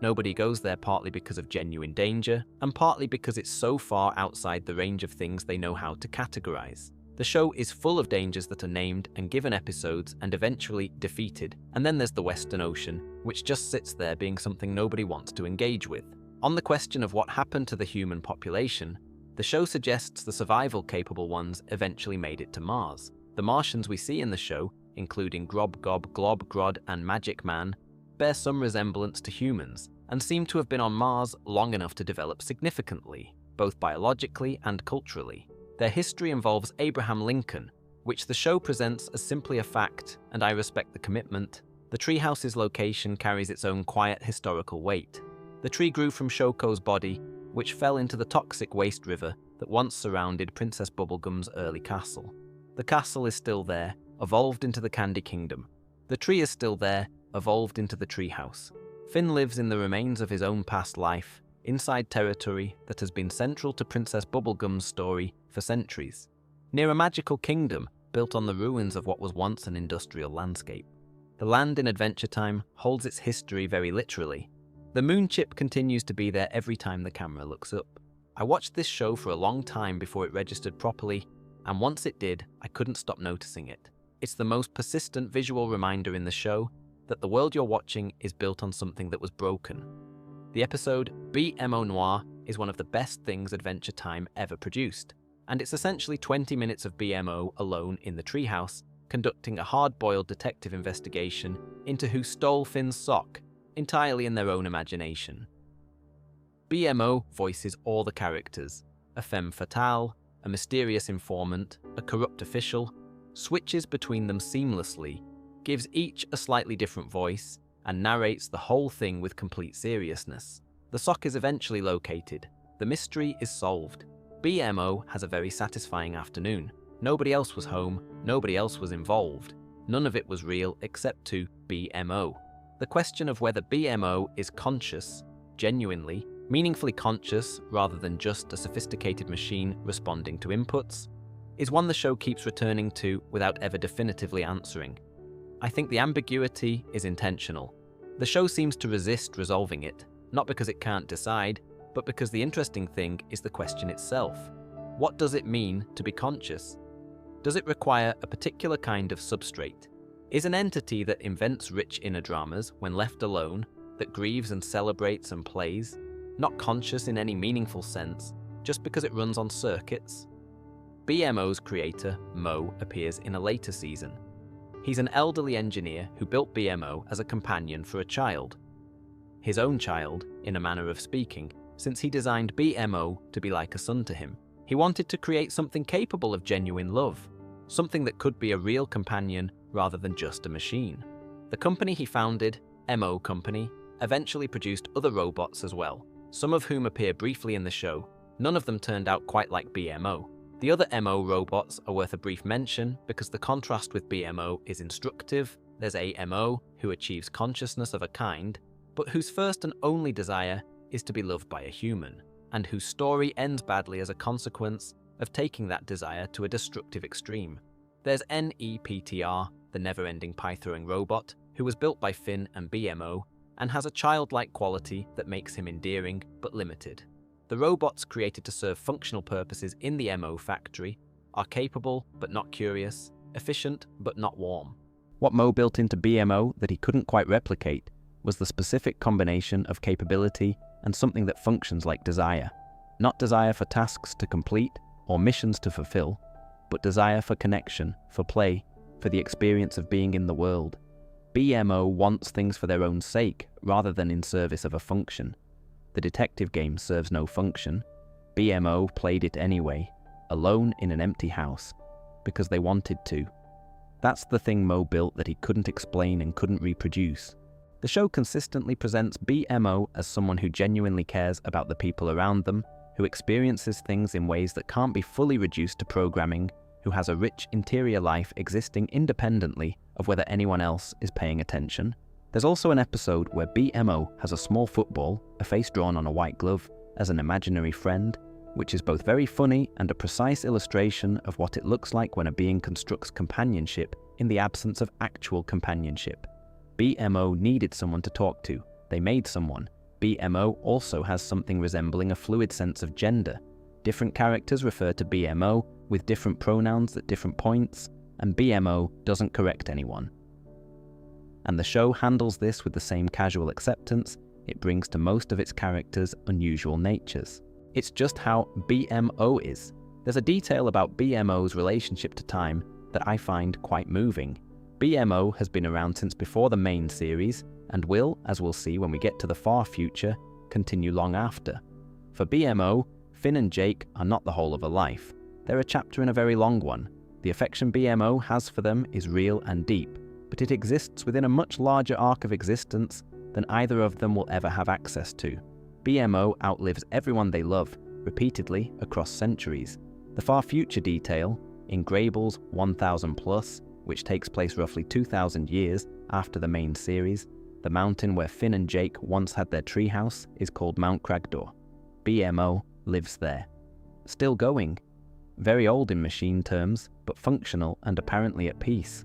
Nobody goes there partly because of genuine danger, and partly because it's so far outside the range of things they know how to categorize. The show is full of dangers that are named and given episodes and eventually defeated, and then there's the Western Ocean, which just sits there being something nobody wants to engage with. On the question of what happened to the human population, the show suggests the survival-capable ones eventually made it to Mars. The Martians we see in the show, including Grob Gob Glob Grod and Magic Man, bear some resemblance to humans, and seem to have been on Mars long enough to develop significantly, both biologically and culturally. Their history involves Abraham Lincoln, which the show presents as simply a fact, and I respect the commitment. The treehouse's location carries its own quiet historical weight. The tree grew from Shoko's body, which fell into the toxic waste river that once surrounded Princess Bubblegum's early castle. The castle is still there, evolved into the Candy Kingdom. The tree is still there, evolved into the treehouse. Finn lives in the remains of his own past life, inside territory that has been central to Princess Bubblegum's story for centuries, near a magical kingdom built on the ruins of what was once an industrial landscape. The land in Adventure Time holds its history very literally. The moon chip continues to be there every time the camera looks up. I watched this show for a long time before it registered properly, and once it did, I couldn't stop noticing it. It's the most persistent visual reminder in the show that the world you're watching is built on something that was broken. The episode BMO Noir is one of the best things Adventure Time ever produced, and it's essentially 20 minutes of BMO alone in the treehouse, conducting a hard-boiled detective investigation into who stole Finn's sock, entirely in their own imagination. BMO voices all the characters: a femme fatale, a mysterious informant, a corrupt official, switches between them seamlessly, gives each a slightly different voice, and narrates the whole thing with complete seriousness. The sock is eventually located. The mystery is solved. BMO has a very satisfying afternoon. Nobody else was home, nobody else was involved. None of it was real except to BMO. The question of whether BMO is conscious, genuinely, meaningfully conscious rather than just a sophisticated machine responding to inputs, is one the show keeps returning to without ever definitively answering. I think the ambiguity is intentional. The show seems to resist resolving it, not because it can't decide, but because the interesting thing is the question itself. What does it mean to be conscious? Does it require a particular kind of substrate? Is an entity that invents rich inner dramas when left alone, that grieves and celebrates and plays, not conscious in any meaningful sense, just because it runs on circuits? BMO's creator, Mo, appears in a later season. He's an elderly engineer who built BMO as a companion for a child. His own child, in a manner of speaking, since he designed BMO to be like a son to him. He wanted to create something capable of genuine love, something that could be a real companion rather than just a machine. The company he founded, MO Company, eventually produced other robots as well, some of whom appear briefly in the show. None of them turned out quite like BMO. The other MO robots are worth a brief mention because the contrast with BMO is instructive. There's a MO who achieves consciousness of a kind, but whose first and only desire is to be loved by a human, and whose story ends badly as a consequence of taking that desire to a destructive extreme. There's NEPTR, the never-ending pie-throwing robot, who was built by Finn and BMO, and has a childlike quality that makes him endearing but limited. The robots created to serve functional purposes in the MO factory are capable but not curious, efficient but not warm. What Mo built into BMO that he couldn't quite replicate was the specific combination of capability and something that functions like desire. Not desire for tasks to complete, or missions to fulfill, but desire for connection, for play, for the experience of being in the world. BMO wants things for their own sake, rather than in service of a function. The detective game serves no function. BMO played it anyway, alone in an empty house, because they wanted to. That's the thing Mo built that he couldn't explain and couldn't reproduce. The show consistently presents BMO as someone who genuinely cares about the people around them, who experiences things in ways that can't be fully reduced to programming, who has a rich interior life existing independently of whether anyone else is paying attention. There's also an episode where BMO has a small football, a face drawn on a white glove, as an imaginary friend, which is both very funny and a precise illustration of what it looks like when a being constructs companionship in the absence of actual companionship. BMO needed someone to talk to. They made someone. BMO also has something resembling a fluid sense of gender. Different characters refer to BMO with different pronouns at different points, and BMO doesn't correct anyone. And the show handles this with the same casual acceptance it brings to most of its characters' unusual natures. It's just how BMO is. There's a detail about BMO's relationship to time that I find quite moving. BMO has been around since before the main series, and will, as we'll see when we get to the far future, continue long after. For BMO, Finn and Jake are not the whole of a life. They're a chapter in a very long one. The affection BMO has for them is real and deep, but it exists within a much larger arc of existence than either of them will ever have access to. BMO outlives everyone they love, repeatedly across centuries. The far future detail, in Grayble's 1000 plus, which takes place roughly 2,000 years after the main series, the mountain where Finn and Jake once had their treehouse is called Mount Cragdor. BMO lives there. Still going. Very old in machine terms, but functional and apparently at peace.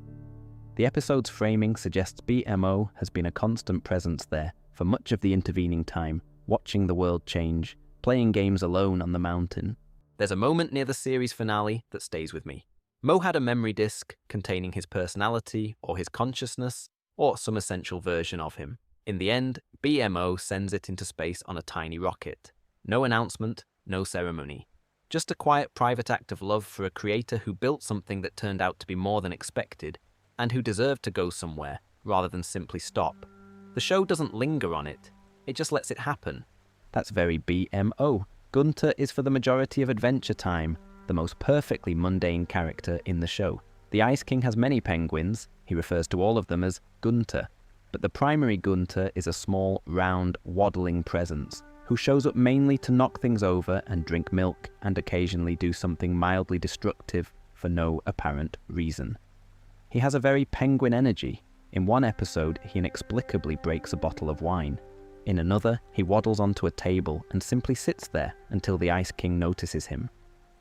The episode's framing suggests BMO has been a constant presence there for much of the intervening time, watching the world change, playing games alone on the mountain. There's a moment near the series finale that stays with me. Mo had a memory disk containing his personality or his consciousness, or some essential version of him. In the end, BMO sends it into space on a tiny rocket. No announcement, no ceremony. Just a quiet private act of love for a creator who built something that turned out to be more than expected, and who deserved to go somewhere rather than simply stop. The show doesn't linger on it, it just lets it happen. That's very BMO. Gunter is for the majority of Adventure Time the most perfectly mundane character in the show. The Ice King has many penguins, he refers to all of them as Gunter, but the primary Gunter is a small, round, waddling presence, who shows up mainly to knock things over and drink milk and occasionally do something mildly destructive for no apparent reason. He has a very penguin energy. In one episode, he inexplicably breaks a bottle of wine. In another, he waddles onto a table and simply sits there until the Ice King notices him.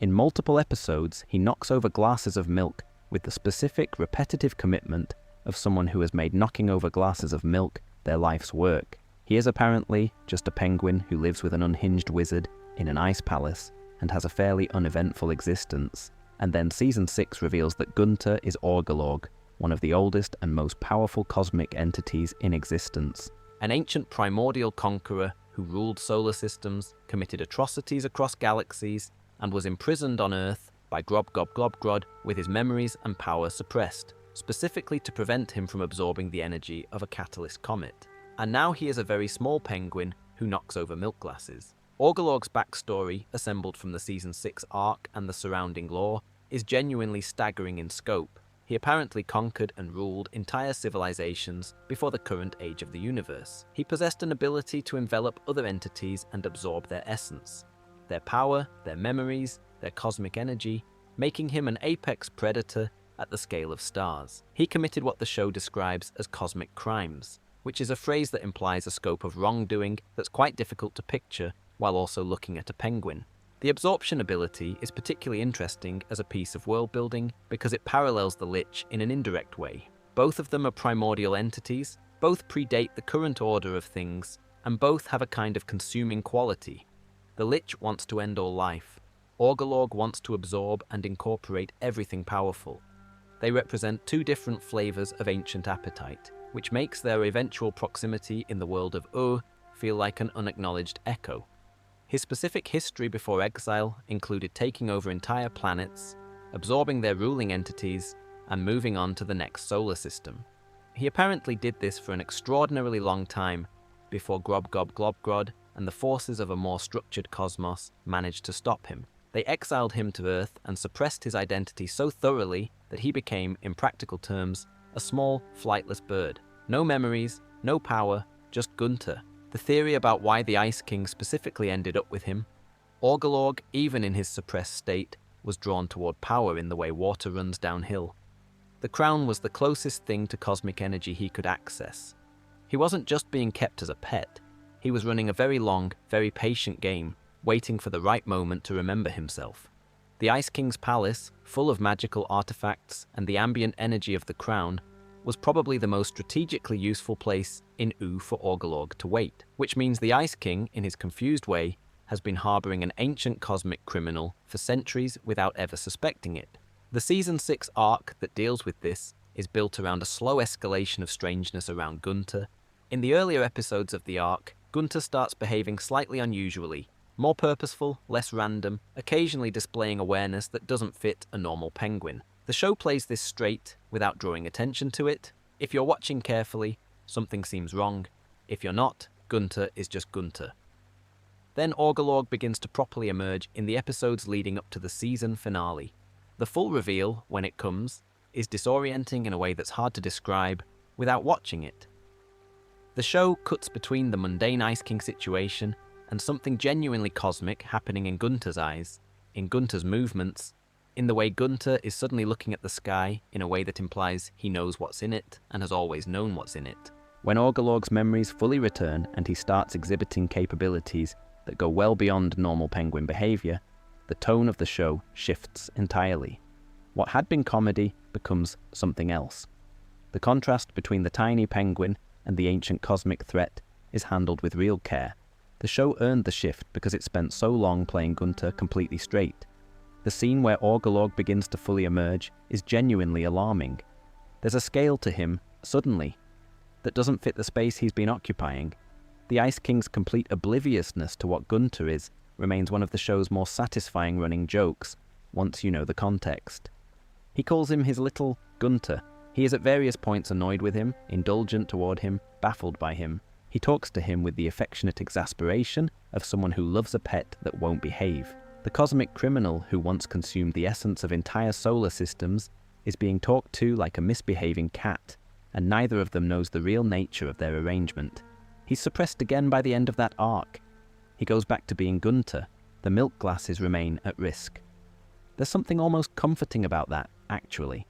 In multiple episodes, he knocks over glasses of milk with the specific, repetitive commitment of someone who has made knocking over glasses of milk their life's work. He is apparently just a penguin who lives with an unhinged wizard in an ice palace and has a fairly uneventful existence. And then Season 6 reveals that Gunter is Orgolorg, one of the oldest and most powerful cosmic entities in existence. An ancient primordial conqueror who ruled solar systems, committed atrocities across galaxies, and was imprisoned on Earth by Grod with his memories and power suppressed, specifically to prevent him from absorbing the energy of a catalyst comet. And now he is a very small penguin who knocks over milk glasses. Orgolorg's backstory, assembled from the Season 6 arc and the surrounding lore, is genuinely staggering in scope. He apparently conquered and ruled entire civilizations before the current age of the universe. He possessed an ability to envelop other entities and absorb their essence, their power, their memories, their cosmic energy, making him an apex predator at the scale of stars. He committed what the show describes as cosmic crimes, which is a phrase that implies a scope of wrongdoing that's quite difficult to picture while also looking at a penguin. The absorption ability is particularly interesting as a piece of world building because it parallels the Lich in an indirect way. Both of them are primordial entities, both predate the current order of things, and both have a kind of consuming quality. The Lich wants to end all life. Orgolorg wants to absorb and incorporate everything powerful. They represent two different flavors of ancient appetite, which makes their eventual proximity in the world of Ooo feel like an unacknowledged echo. His specific history before exile included taking over entire planets, absorbing their ruling entities, and moving on to the next solar system. He apparently did this for an extraordinarily long time before Grobgrod and the forces of a more structured cosmos managed to stop him. They exiled him to Earth and suppressed his identity so thoroughly that he became, in practical terms, a small, flightless bird. No memories, no power, just Gunter. The theory about why the Ice King specifically ended up with him. Orgolorg, even in his suppressed state, was drawn toward power in the way water runs downhill. The crown was the closest thing to cosmic energy he could access. He wasn't just being kept as a pet. He was running a very long, very patient game, waiting for the right moment to remember himself. The Ice King's palace, full of magical artifacts and the ambient energy of the crown, was probably the most strategically useful place in Ooo for Orgolorg to wait, which means the Ice King, in his confused way, has been harboring an ancient cosmic criminal for centuries without ever suspecting it. The Season 6 arc that deals with this is built around a slow escalation of strangeness around Gunter. In the earlier episodes of the arc, Gunter starts behaving slightly unusually, more purposeful, less random, occasionally displaying awareness that doesn't fit a normal penguin. The show plays this straight, without drawing attention to it. If you're watching carefully, something seems wrong. If you're not, Gunter is just Gunter. Then Orgolorg begins to properly emerge in the episodes leading up to the season finale. The full reveal, when it comes, is disorienting in a way that's hard to describe without watching it. The show cuts between the mundane Ice King situation and something genuinely cosmic happening in Gunter's eyes, in Gunter's movements, in the way Gunter is suddenly looking at the sky in a way that implies he knows what's in it and has always known what's in it. When Orgolorg's memories fully return and he starts exhibiting capabilities that go well beyond normal penguin behavior, the tone of the show shifts entirely. What had been comedy becomes something else. The contrast between the tiny penguin and the ancient cosmic threat is handled with real care. The show earned the shift because it spent so long playing Gunter completely straight. The scene where Orgolorg begins to fully emerge is genuinely alarming. There's a scale to him, suddenly, that doesn't fit the space he's been occupying. The Ice King's complete obliviousness to what Gunter is remains one of the show's more satisfying running jokes, once you know the context. He calls him his little Gunter. He is at various points annoyed with him, indulgent toward him, baffled by him. He talks to him with the affectionate exasperation of someone who loves a pet that won't behave. The cosmic criminal who once consumed the essence of entire solar systems is being talked to like a misbehaving cat, and neither of them knows the real nature of their arrangement. He's suppressed again by the end of that arc. He goes back to being Gunter. The milk glasses remain at risk. There's something almost comforting about that, actually.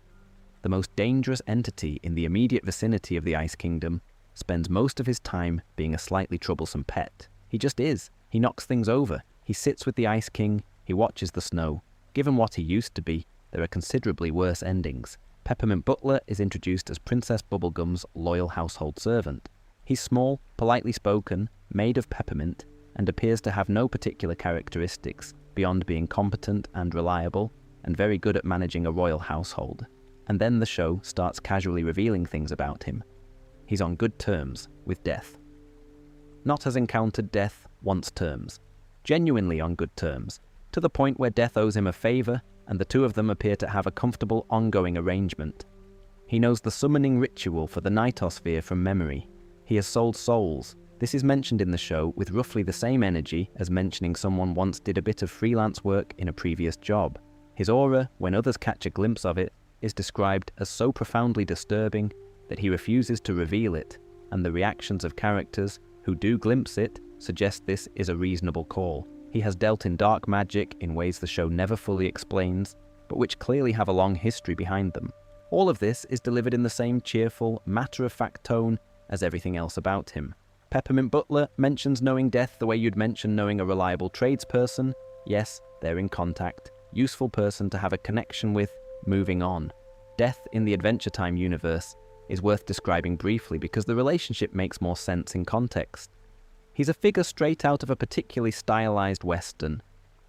The most dangerous entity in the immediate vicinity of the Ice Kingdom spends most of his time being a slightly troublesome pet. He just is. He knocks things over. He sits with the Ice King. He watches the snow. Given what he used to be, there are considerably worse endings. Peppermint Butler is introduced as Princess Bubblegum's loyal household servant. He's small, politely spoken, made of peppermint, and appears to have no particular characteristics beyond being competent and reliable, and very good at managing a royal household. And then the show starts casually revealing things about him. He's on good terms with death. Not has encountered death once terms. Genuinely on good terms, to the point where death owes him a favor, and the two of them appear to have a comfortable ongoing arrangement. He knows the summoning ritual for the Nitosphere from memory. He has sold souls. This is mentioned in the show with roughly the same energy as mentioning someone once did a bit of freelance work in a previous job. His aura, when others catch a glimpse of it, is described as so profoundly disturbing that he refuses to reveal it, and the reactions of characters who do glimpse it suggest this is a reasonable call. He has dealt in dark magic in ways the show never fully explains, but which clearly have a long history behind them. All of this is delivered in the same cheerful, matter-of-fact tone as everything else about him. Peppermint Butler mentions knowing death the way you'd mention knowing a reliable tradesperson. Yes, they're in contact. Useful person to have a connection with, moving on. Death in the Adventure Time universe is worth describing briefly because the relationship makes more sense in context. He's a figure straight out of a particularly stylized western.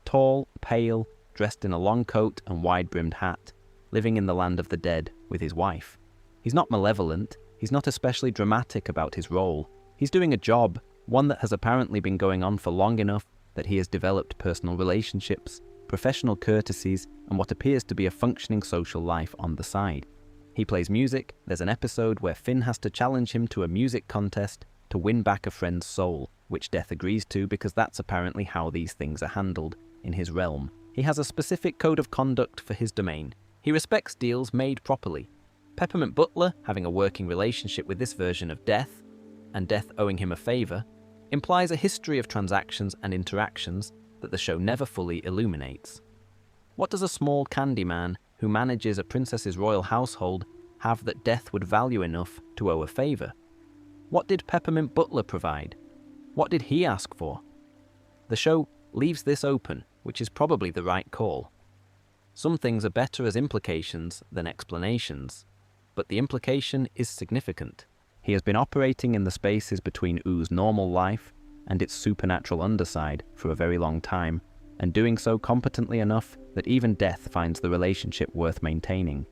Tall, pale, dressed in a long coat and wide-brimmed hat, living in the land of the dead with his wife. He's not malevolent, he's not especially dramatic about his role. He's doing a job, one that has apparently been going on for long enough that he has developed personal relationships, professional courtesies, and what appears to be a functioning social life on the side. He plays music. There's an episode where Finn has to challenge him to a music contest to win back a friend's soul, which Death agrees to because that's apparently how these things are handled in his realm. He has a specific code of conduct for his domain. He respects deals made properly. Peppermint Butler having a working relationship with this version of Death, and Death owing him a favor, implies a history of transactions and interactions that the show never fully illuminates. What does a small candy man who manages a princess's royal household have that Death would value enough to owe a favor? What did Peppermint Butler provide? What did he ask for? The show leaves this open, which is probably the right call. Some things are better as implications than explanations, but the implication is significant. He has been operating in the spaces between Oo's normal life and its supernatural underside for a very long time, and doing so competently enough that even Death finds the relationship worth maintaining.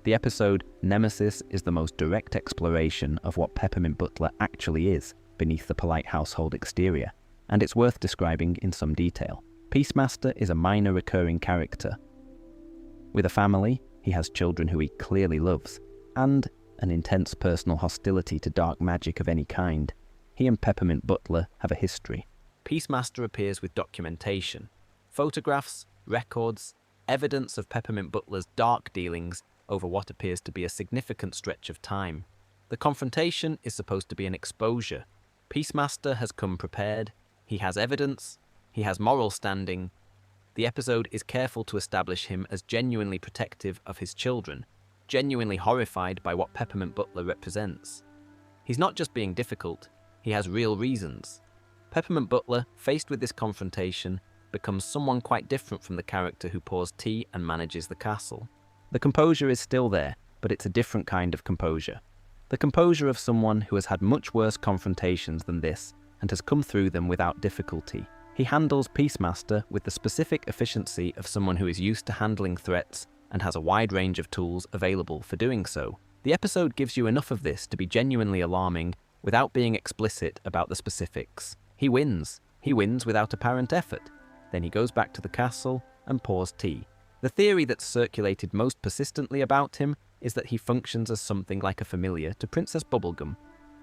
The episode Nemesis is the most direct exploration of what Peppermint Butler actually is beneath the polite household exterior, and it's worth describing in some detail. Peacemaster is a minor recurring character. With a family, he has children who he clearly loves, and an intense personal hostility to dark magic of any kind. He and Peppermint Butler have a history. Peacemaster appears with documentation, photographs, records, evidence of Peppermint Butler's dark dealings over what appears to be a significant stretch of time. The confrontation is supposed to be an exposure. Peacemaster has come prepared, he has evidence, he has moral standing. The episode is careful to establish him as genuinely protective of his children, genuinely horrified by what Peppermint Butler represents. He's not just being difficult, he has real reasons. Peppermint Butler, faced with this confrontation, becomes someone quite different from the character who pours tea and manages the castle. The composure is still there, but it's a different kind of composure. The composure of someone who has had much worse confrontations than this and has come through them without difficulty. He handles Peacemaster with the specific efficiency of someone who is used to handling threats and has a wide range of tools available for doing so. The episode gives you enough of this to be genuinely alarming without being explicit about the specifics. He wins. He wins without apparent effort. Then he goes back to the castle and pours tea. The theory that's circulated most persistently about him is that he functions as something like a familiar to Princess Bubblegum,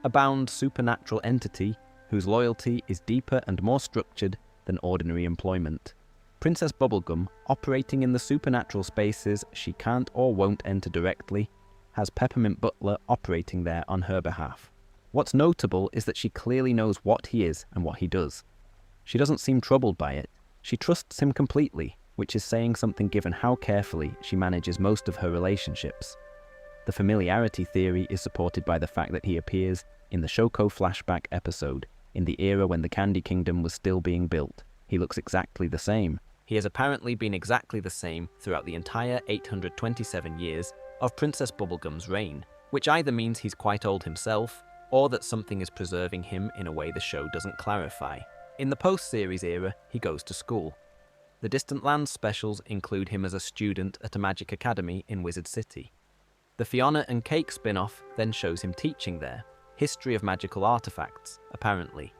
a bound supernatural entity whose loyalty is deeper and more structured than ordinary employment. Princess Bubblegum, operating in the supernatural spaces she can't or won't enter directly, has Peppermint Butler operating there on her behalf. What's notable is that she clearly knows what he is and what he does. She doesn't seem troubled by it. She trusts him completely, which is saying something given how carefully she manages most of her relationships. The familiarity theory is supported by the fact that he appears in the Shoko flashback episode, in the era when the Candy Kingdom was still being built. He looks exactly the same. He has apparently been exactly the same throughout the entire 827 years of Princess Bubblegum's reign, which either means he's quite old himself, or that something is preserving him in a way the show doesn't clarify. In the post-series era, he goes to school. The Distant Lands specials include him as a student at a magic academy in Wizard City. The Fiona and Cake spin-off then shows him teaching there, history of magical artifacts, apparently.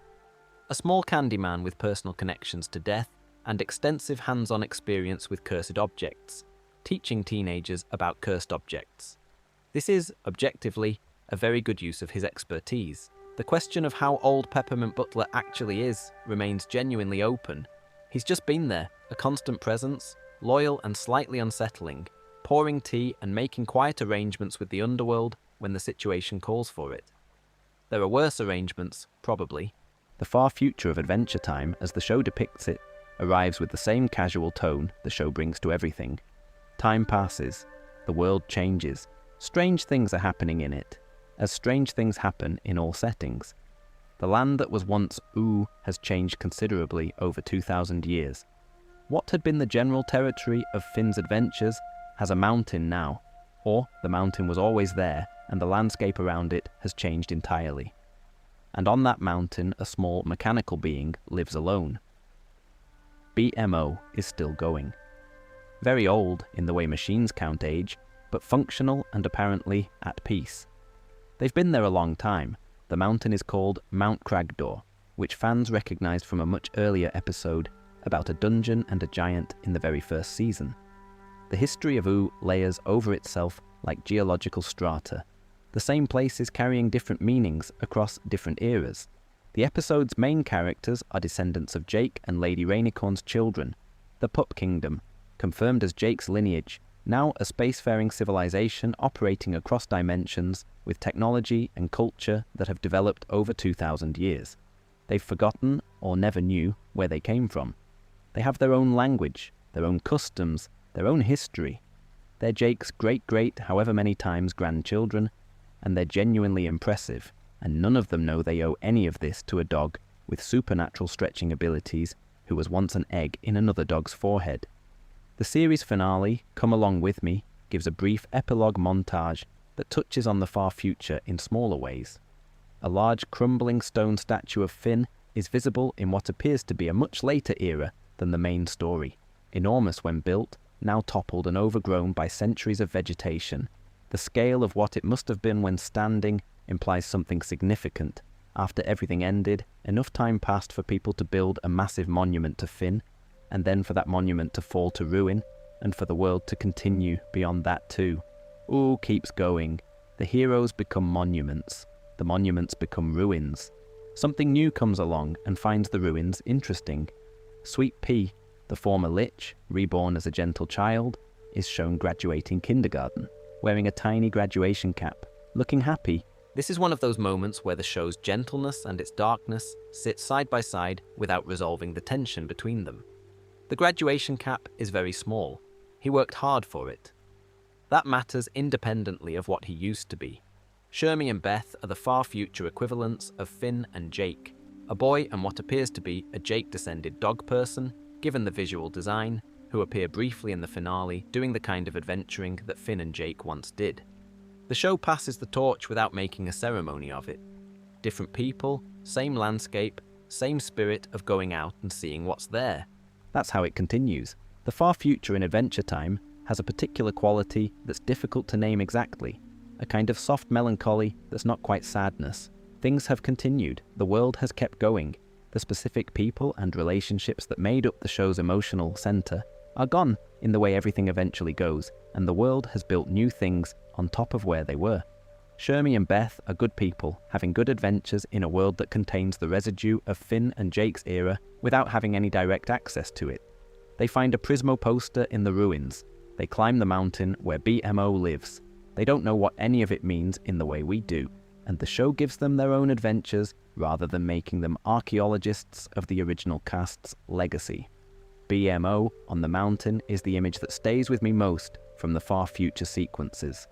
A small candy man with personal connections to Death and extensive hands-on experience with cursed objects, teaching teenagers about cursed objects. This is, objectively, a very good use of his expertise. The question of how old Peppermint Butler actually is remains genuinely open. He's just been there, a constant presence, loyal and slightly unsettling, pouring tea and making quiet arrangements with the underworld when the situation calls for it. There are worse arrangements, probably. The far future of Adventure Time, as the show depicts it, arrives with the same casual tone the show brings to everything. Time passes, the world changes, strange things are happening in it, as strange things happen in all settings. The land that was once Ooo has changed considerably over 2,000 years. What had been the general territory of Finn's adventures has a mountain now, or the mountain was always there and the landscape around it has changed entirely. And on that mountain a small mechanical being lives alone. BMO is still going. Very old in the way machines count age, but functional and apparently at peace. They've been there a long time. The mountain is called Mount Cragdor. which fans recognised from a much earlier episode about a dungeon and a giant in the very first season. The history of Ooo layers over itself like geological strata, the same places carrying different meanings across different eras. The episode's main characters are descendants of Jake and Lady Rainicorn's children, the Pup Kingdom, confirmed as Jake's lineage, now a spacefaring civilization operating across dimensions with technology and culture that have developed over 2,000 years. They've forgotten or never knew where they came from. They have their own language, their own customs, their own history. They're Jake's great however many times grandchildren, and they're genuinely impressive, and none of them know they owe any of this to a dog with supernatural stretching abilities who was once an egg in another dog's forehead. The series finale, Come Along With Me, gives a brief epilogue montage that touches on the far future in smaller ways. A large crumbling stone statue of Finn is visible in what appears to be a much later era than the main story. Enormous when built, now toppled and overgrown by centuries of vegetation, the scale of what it must have been when standing implies something significant. After everything ended, enough time passed for people to build a massive monument to Finn, and then for that monument to fall to ruin, and for the world to continue beyond that too. Ooo keeps going. The heroes become monuments. The monuments become ruins. Something new comes along and finds the ruins interesting. Sweet Pea, the former Lich, reborn as a gentle child, is shown graduating kindergarten, wearing a tiny graduation cap, looking happy. This is one of those moments where the show's gentleness and its darkness sit side by side without resolving the tension between them. The graduation cap is very small. He worked hard for it. That matters independently of what he used to be. Shermie and Beth are the far future equivalents of Finn and Jake, a boy and what appears to be a Jake-descended dog person, given the visual design, who appear briefly in the finale doing the kind of adventuring that Finn and Jake once did. The show passes the torch without making a ceremony of it. Different people, same landscape, same spirit of going out and seeing what's there. That's how it continues. The far future in Adventure Time has a particular quality that's difficult to name exactly, a kind of soft melancholy that's not quite sadness. Things have continued, the world has kept going. The specific people and relationships that made up the show's emotional center are gone in the way everything eventually goes, and the world has built new things on top of where they were. Shermie and Beth are good people, having good adventures in a world that contains the residue of Finn and Jake's era without having any direct access to it. They find a Prismo poster in the ruins. They climb the mountain where BMO lives. They don't know what any of it means in the way we do, and the show gives them their own adventures rather than making them archaeologists of the original cast's legacy. BMO on the mountain is the image that stays with me most from the far future sequences.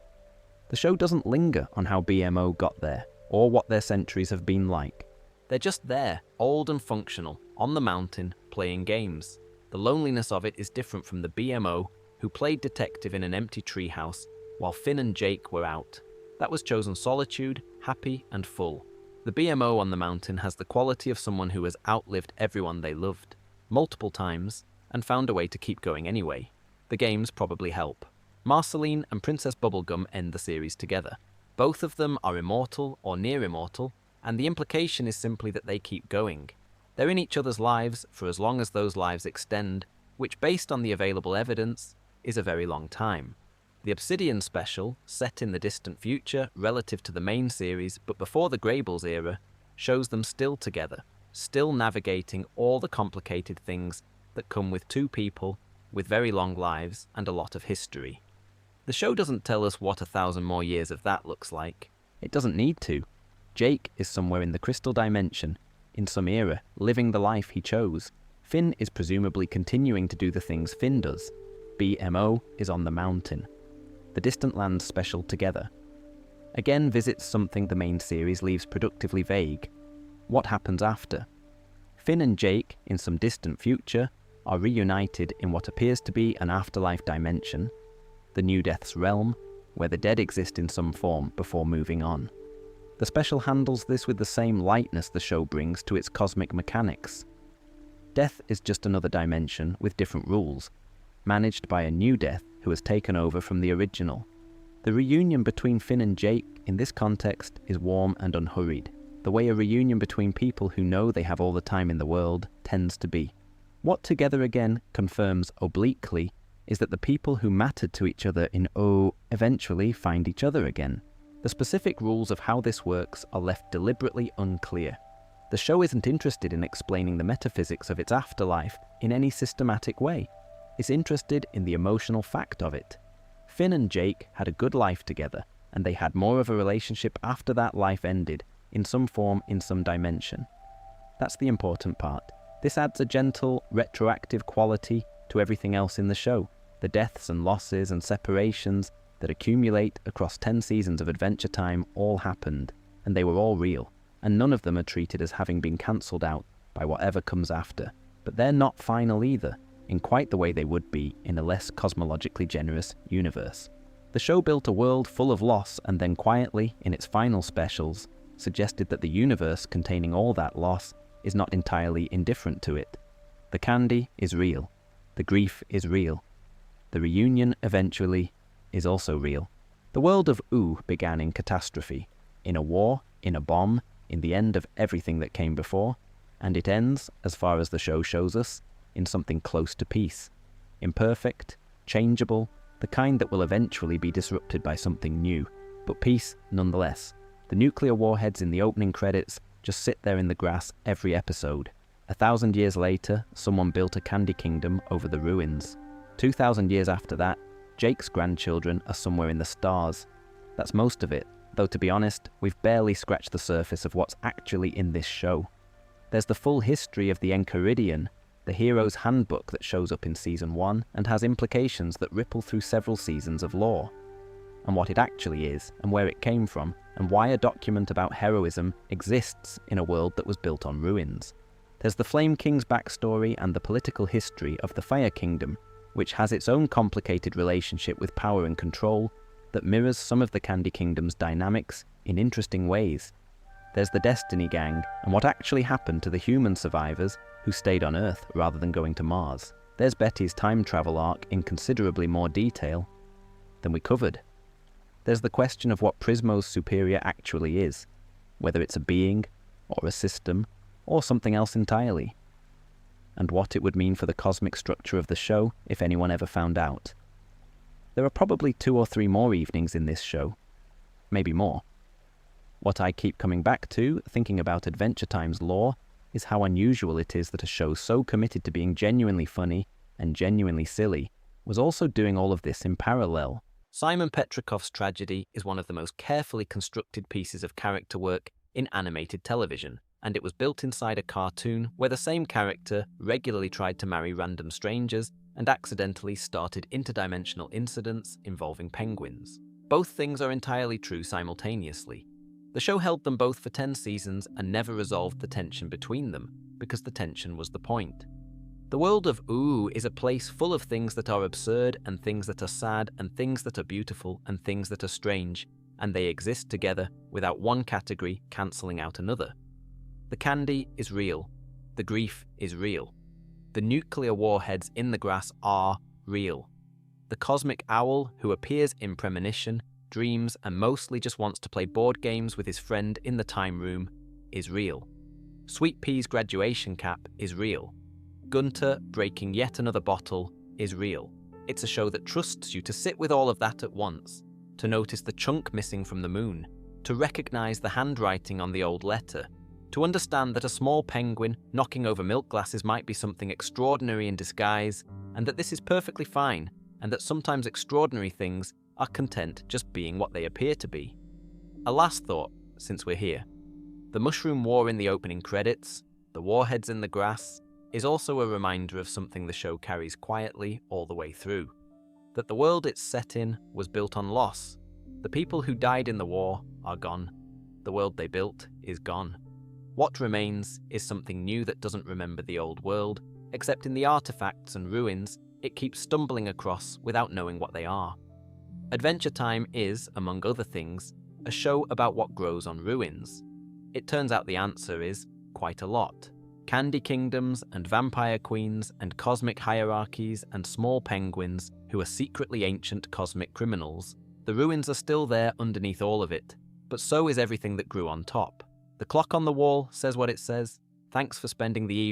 The show doesn't linger on how BMO got there, or what their centuries have been like. They're just there, old and functional, on the mountain, playing games. The loneliness of it is different from the BMO, who played detective in an empty treehouse, while Finn and Jake were out. That was chosen solitude, happy and full. The BMO on the mountain has the quality of someone who has outlived everyone they loved, multiple times, and found a way to keep going anyway. The games probably help. Marceline and Princess Bubblegum end the series together. Both of them are immortal or near immortal, and the implication is simply that they keep going. They're in each other's lives for as long as those lives extend, which based on the available evidence, is a very long time. The Obsidian special, set in the distant future relative to the main series but before the Greyballs era, shows them still together, still navigating all the complicated things that come with two people with very long lives and a lot of history. The show doesn't tell us what 1,000 more years of that looks like. It doesn't need to. Jake is somewhere in the crystal dimension, in some era, living the life he chose. Finn is presumably continuing to do the things Finn does. BMO is on the mountain. The Distant Lands special together. Again visits something the main series leaves productively vague. What happens after? Finn and Jake, in some distant future, are reunited in what appears to be an afterlife dimension, the New Death's realm, where the dead exist in some form before moving on. The special handles this with the same lightness the show brings to its cosmic mechanics. Death is just another dimension with different rules, managed by a new death who has taken over from the original. The reunion between Finn and Jake in this context is warm and unhurried. the way a reunion between people who know they have all the time in the world tends to be. What Together Again confirms obliquely is that the people who mattered to each other in Ooo eventually find each other again. The specific rules of how this works are left deliberately unclear. The show isn't interested in explaining the metaphysics of its afterlife in any systematic way. It's interested in the emotional fact of it. Finn and Jake had a good life together, and they had more of a relationship after that life ended, in some form, in some dimension. That's the important part. This adds a gentle, retroactive quality to everything else in the show. The deaths and losses and separations that accumulate across 10 seasons of Adventure Time all happened, and they were all real, and none of them are treated as having been cancelled out by whatever comes after. But they're not final either, in quite the way they would be in a less cosmologically generous universe. The show built a world full of loss and then quietly, in its final specials, suggested that the universe containing all that loss is not entirely indifferent to it. The candy is real. The grief is real. The reunion, eventually, is also real. The world of Ooo began in catastrophe, in a war, in a bomb, in the end of everything that came before, and it ends, as far as the show shows us, in something close to peace. Imperfect, changeable, the kind that will eventually be disrupted by something new, but peace nonetheless. The nuclear warheads in the opening credits just sit there in the grass every episode. 1,000 years later, someone built a candy kingdom over the ruins. 2,000 years after that, Jake's grandchildren are somewhere in the stars. That's most of it, though to be honest, we've barely scratched the surface of what's actually in this show. There's the full history of the Enchiridion, the hero's handbook that shows up in Season 1 and has implications that ripple through several seasons of lore. And what it actually is, and where it came from, and why a document about heroism exists in a world that was built on ruins. There's the Flame King's backstory and the political history of the Fire Kingdom, which has its own complicated relationship with power and control that mirrors some of the Candy Kingdom's dynamics in interesting ways. There's the Destiny Gang, and what actually happened to the human survivors who stayed on Earth rather than going to Mars. There's Betty's time travel arc in considerably more detail than we covered. There's the question of what Prismo's superior actually is, whether it's a being, or a system, or something else entirely, and what it would mean for the cosmic structure of the show if anyone ever found out. There are probably 2 or 3 more evenings in this show, maybe more. What I keep coming back to, thinking about Adventure Time's lore, is how unusual it is that a show so committed to being genuinely funny and genuinely silly was also doing all of this in parallel. Simon Petrikoff's tragedy is one of the most carefully constructed pieces of character work in animated television, and it was built inside a cartoon where the same character regularly tried to marry random strangers and accidentally started interdimensional incidents involving penguins. Both things are entirely true simultaneously. The show held them both for 10 seasons and never resolved the tension between them, because the tension was the point. The world of Ooo is a place full of things that are absurd and things that are sad and things that are beautiful and things that are strange, and they exist together without one category cancelling out another. The candy is real. The grief is real. The nuclear warheads in the grass are real. The cosmic owl who appears in premonition, dreams, and mostly just wants to play board games with his friend in the time room is real. Sweet Pea's graduation cap is real. Gunter breaking yet another bottle is real. It's a show that trusts you to sit with all of that at once, to notice the chunk missing from the moon, to recognize the handwriting on the old letter, to understand that a small penguin knocking over milk glasses might be something extraordinary in disguise, and that this is perfectly fine, and that sometimes extraordinary things are content just being what they appear to be. A last thought, since we're here. The mushroom war in the opening credits, the warheads in the grass, is also a reminder of something the show carries quietly all the way through. That the world it's set in was built on loss. The people who died in the war are gone. The world they built is gone. What remains is something new that doesn't remember the old world, except in the artifacts and ruins it keeps stumbling across without knowing what they are. Adventure Time is, among other things, a show about what grows on ruins. It turns out the answer is quite a lot. Candy kingdoms and vampire queens and cosmic hierarchies and small penguins who are secretly ancient cosmic criminals. The ruins are still there underneath all of it, but so is everything that grew on top. The The clock on the wall says what it says. Thanks for spending the evening.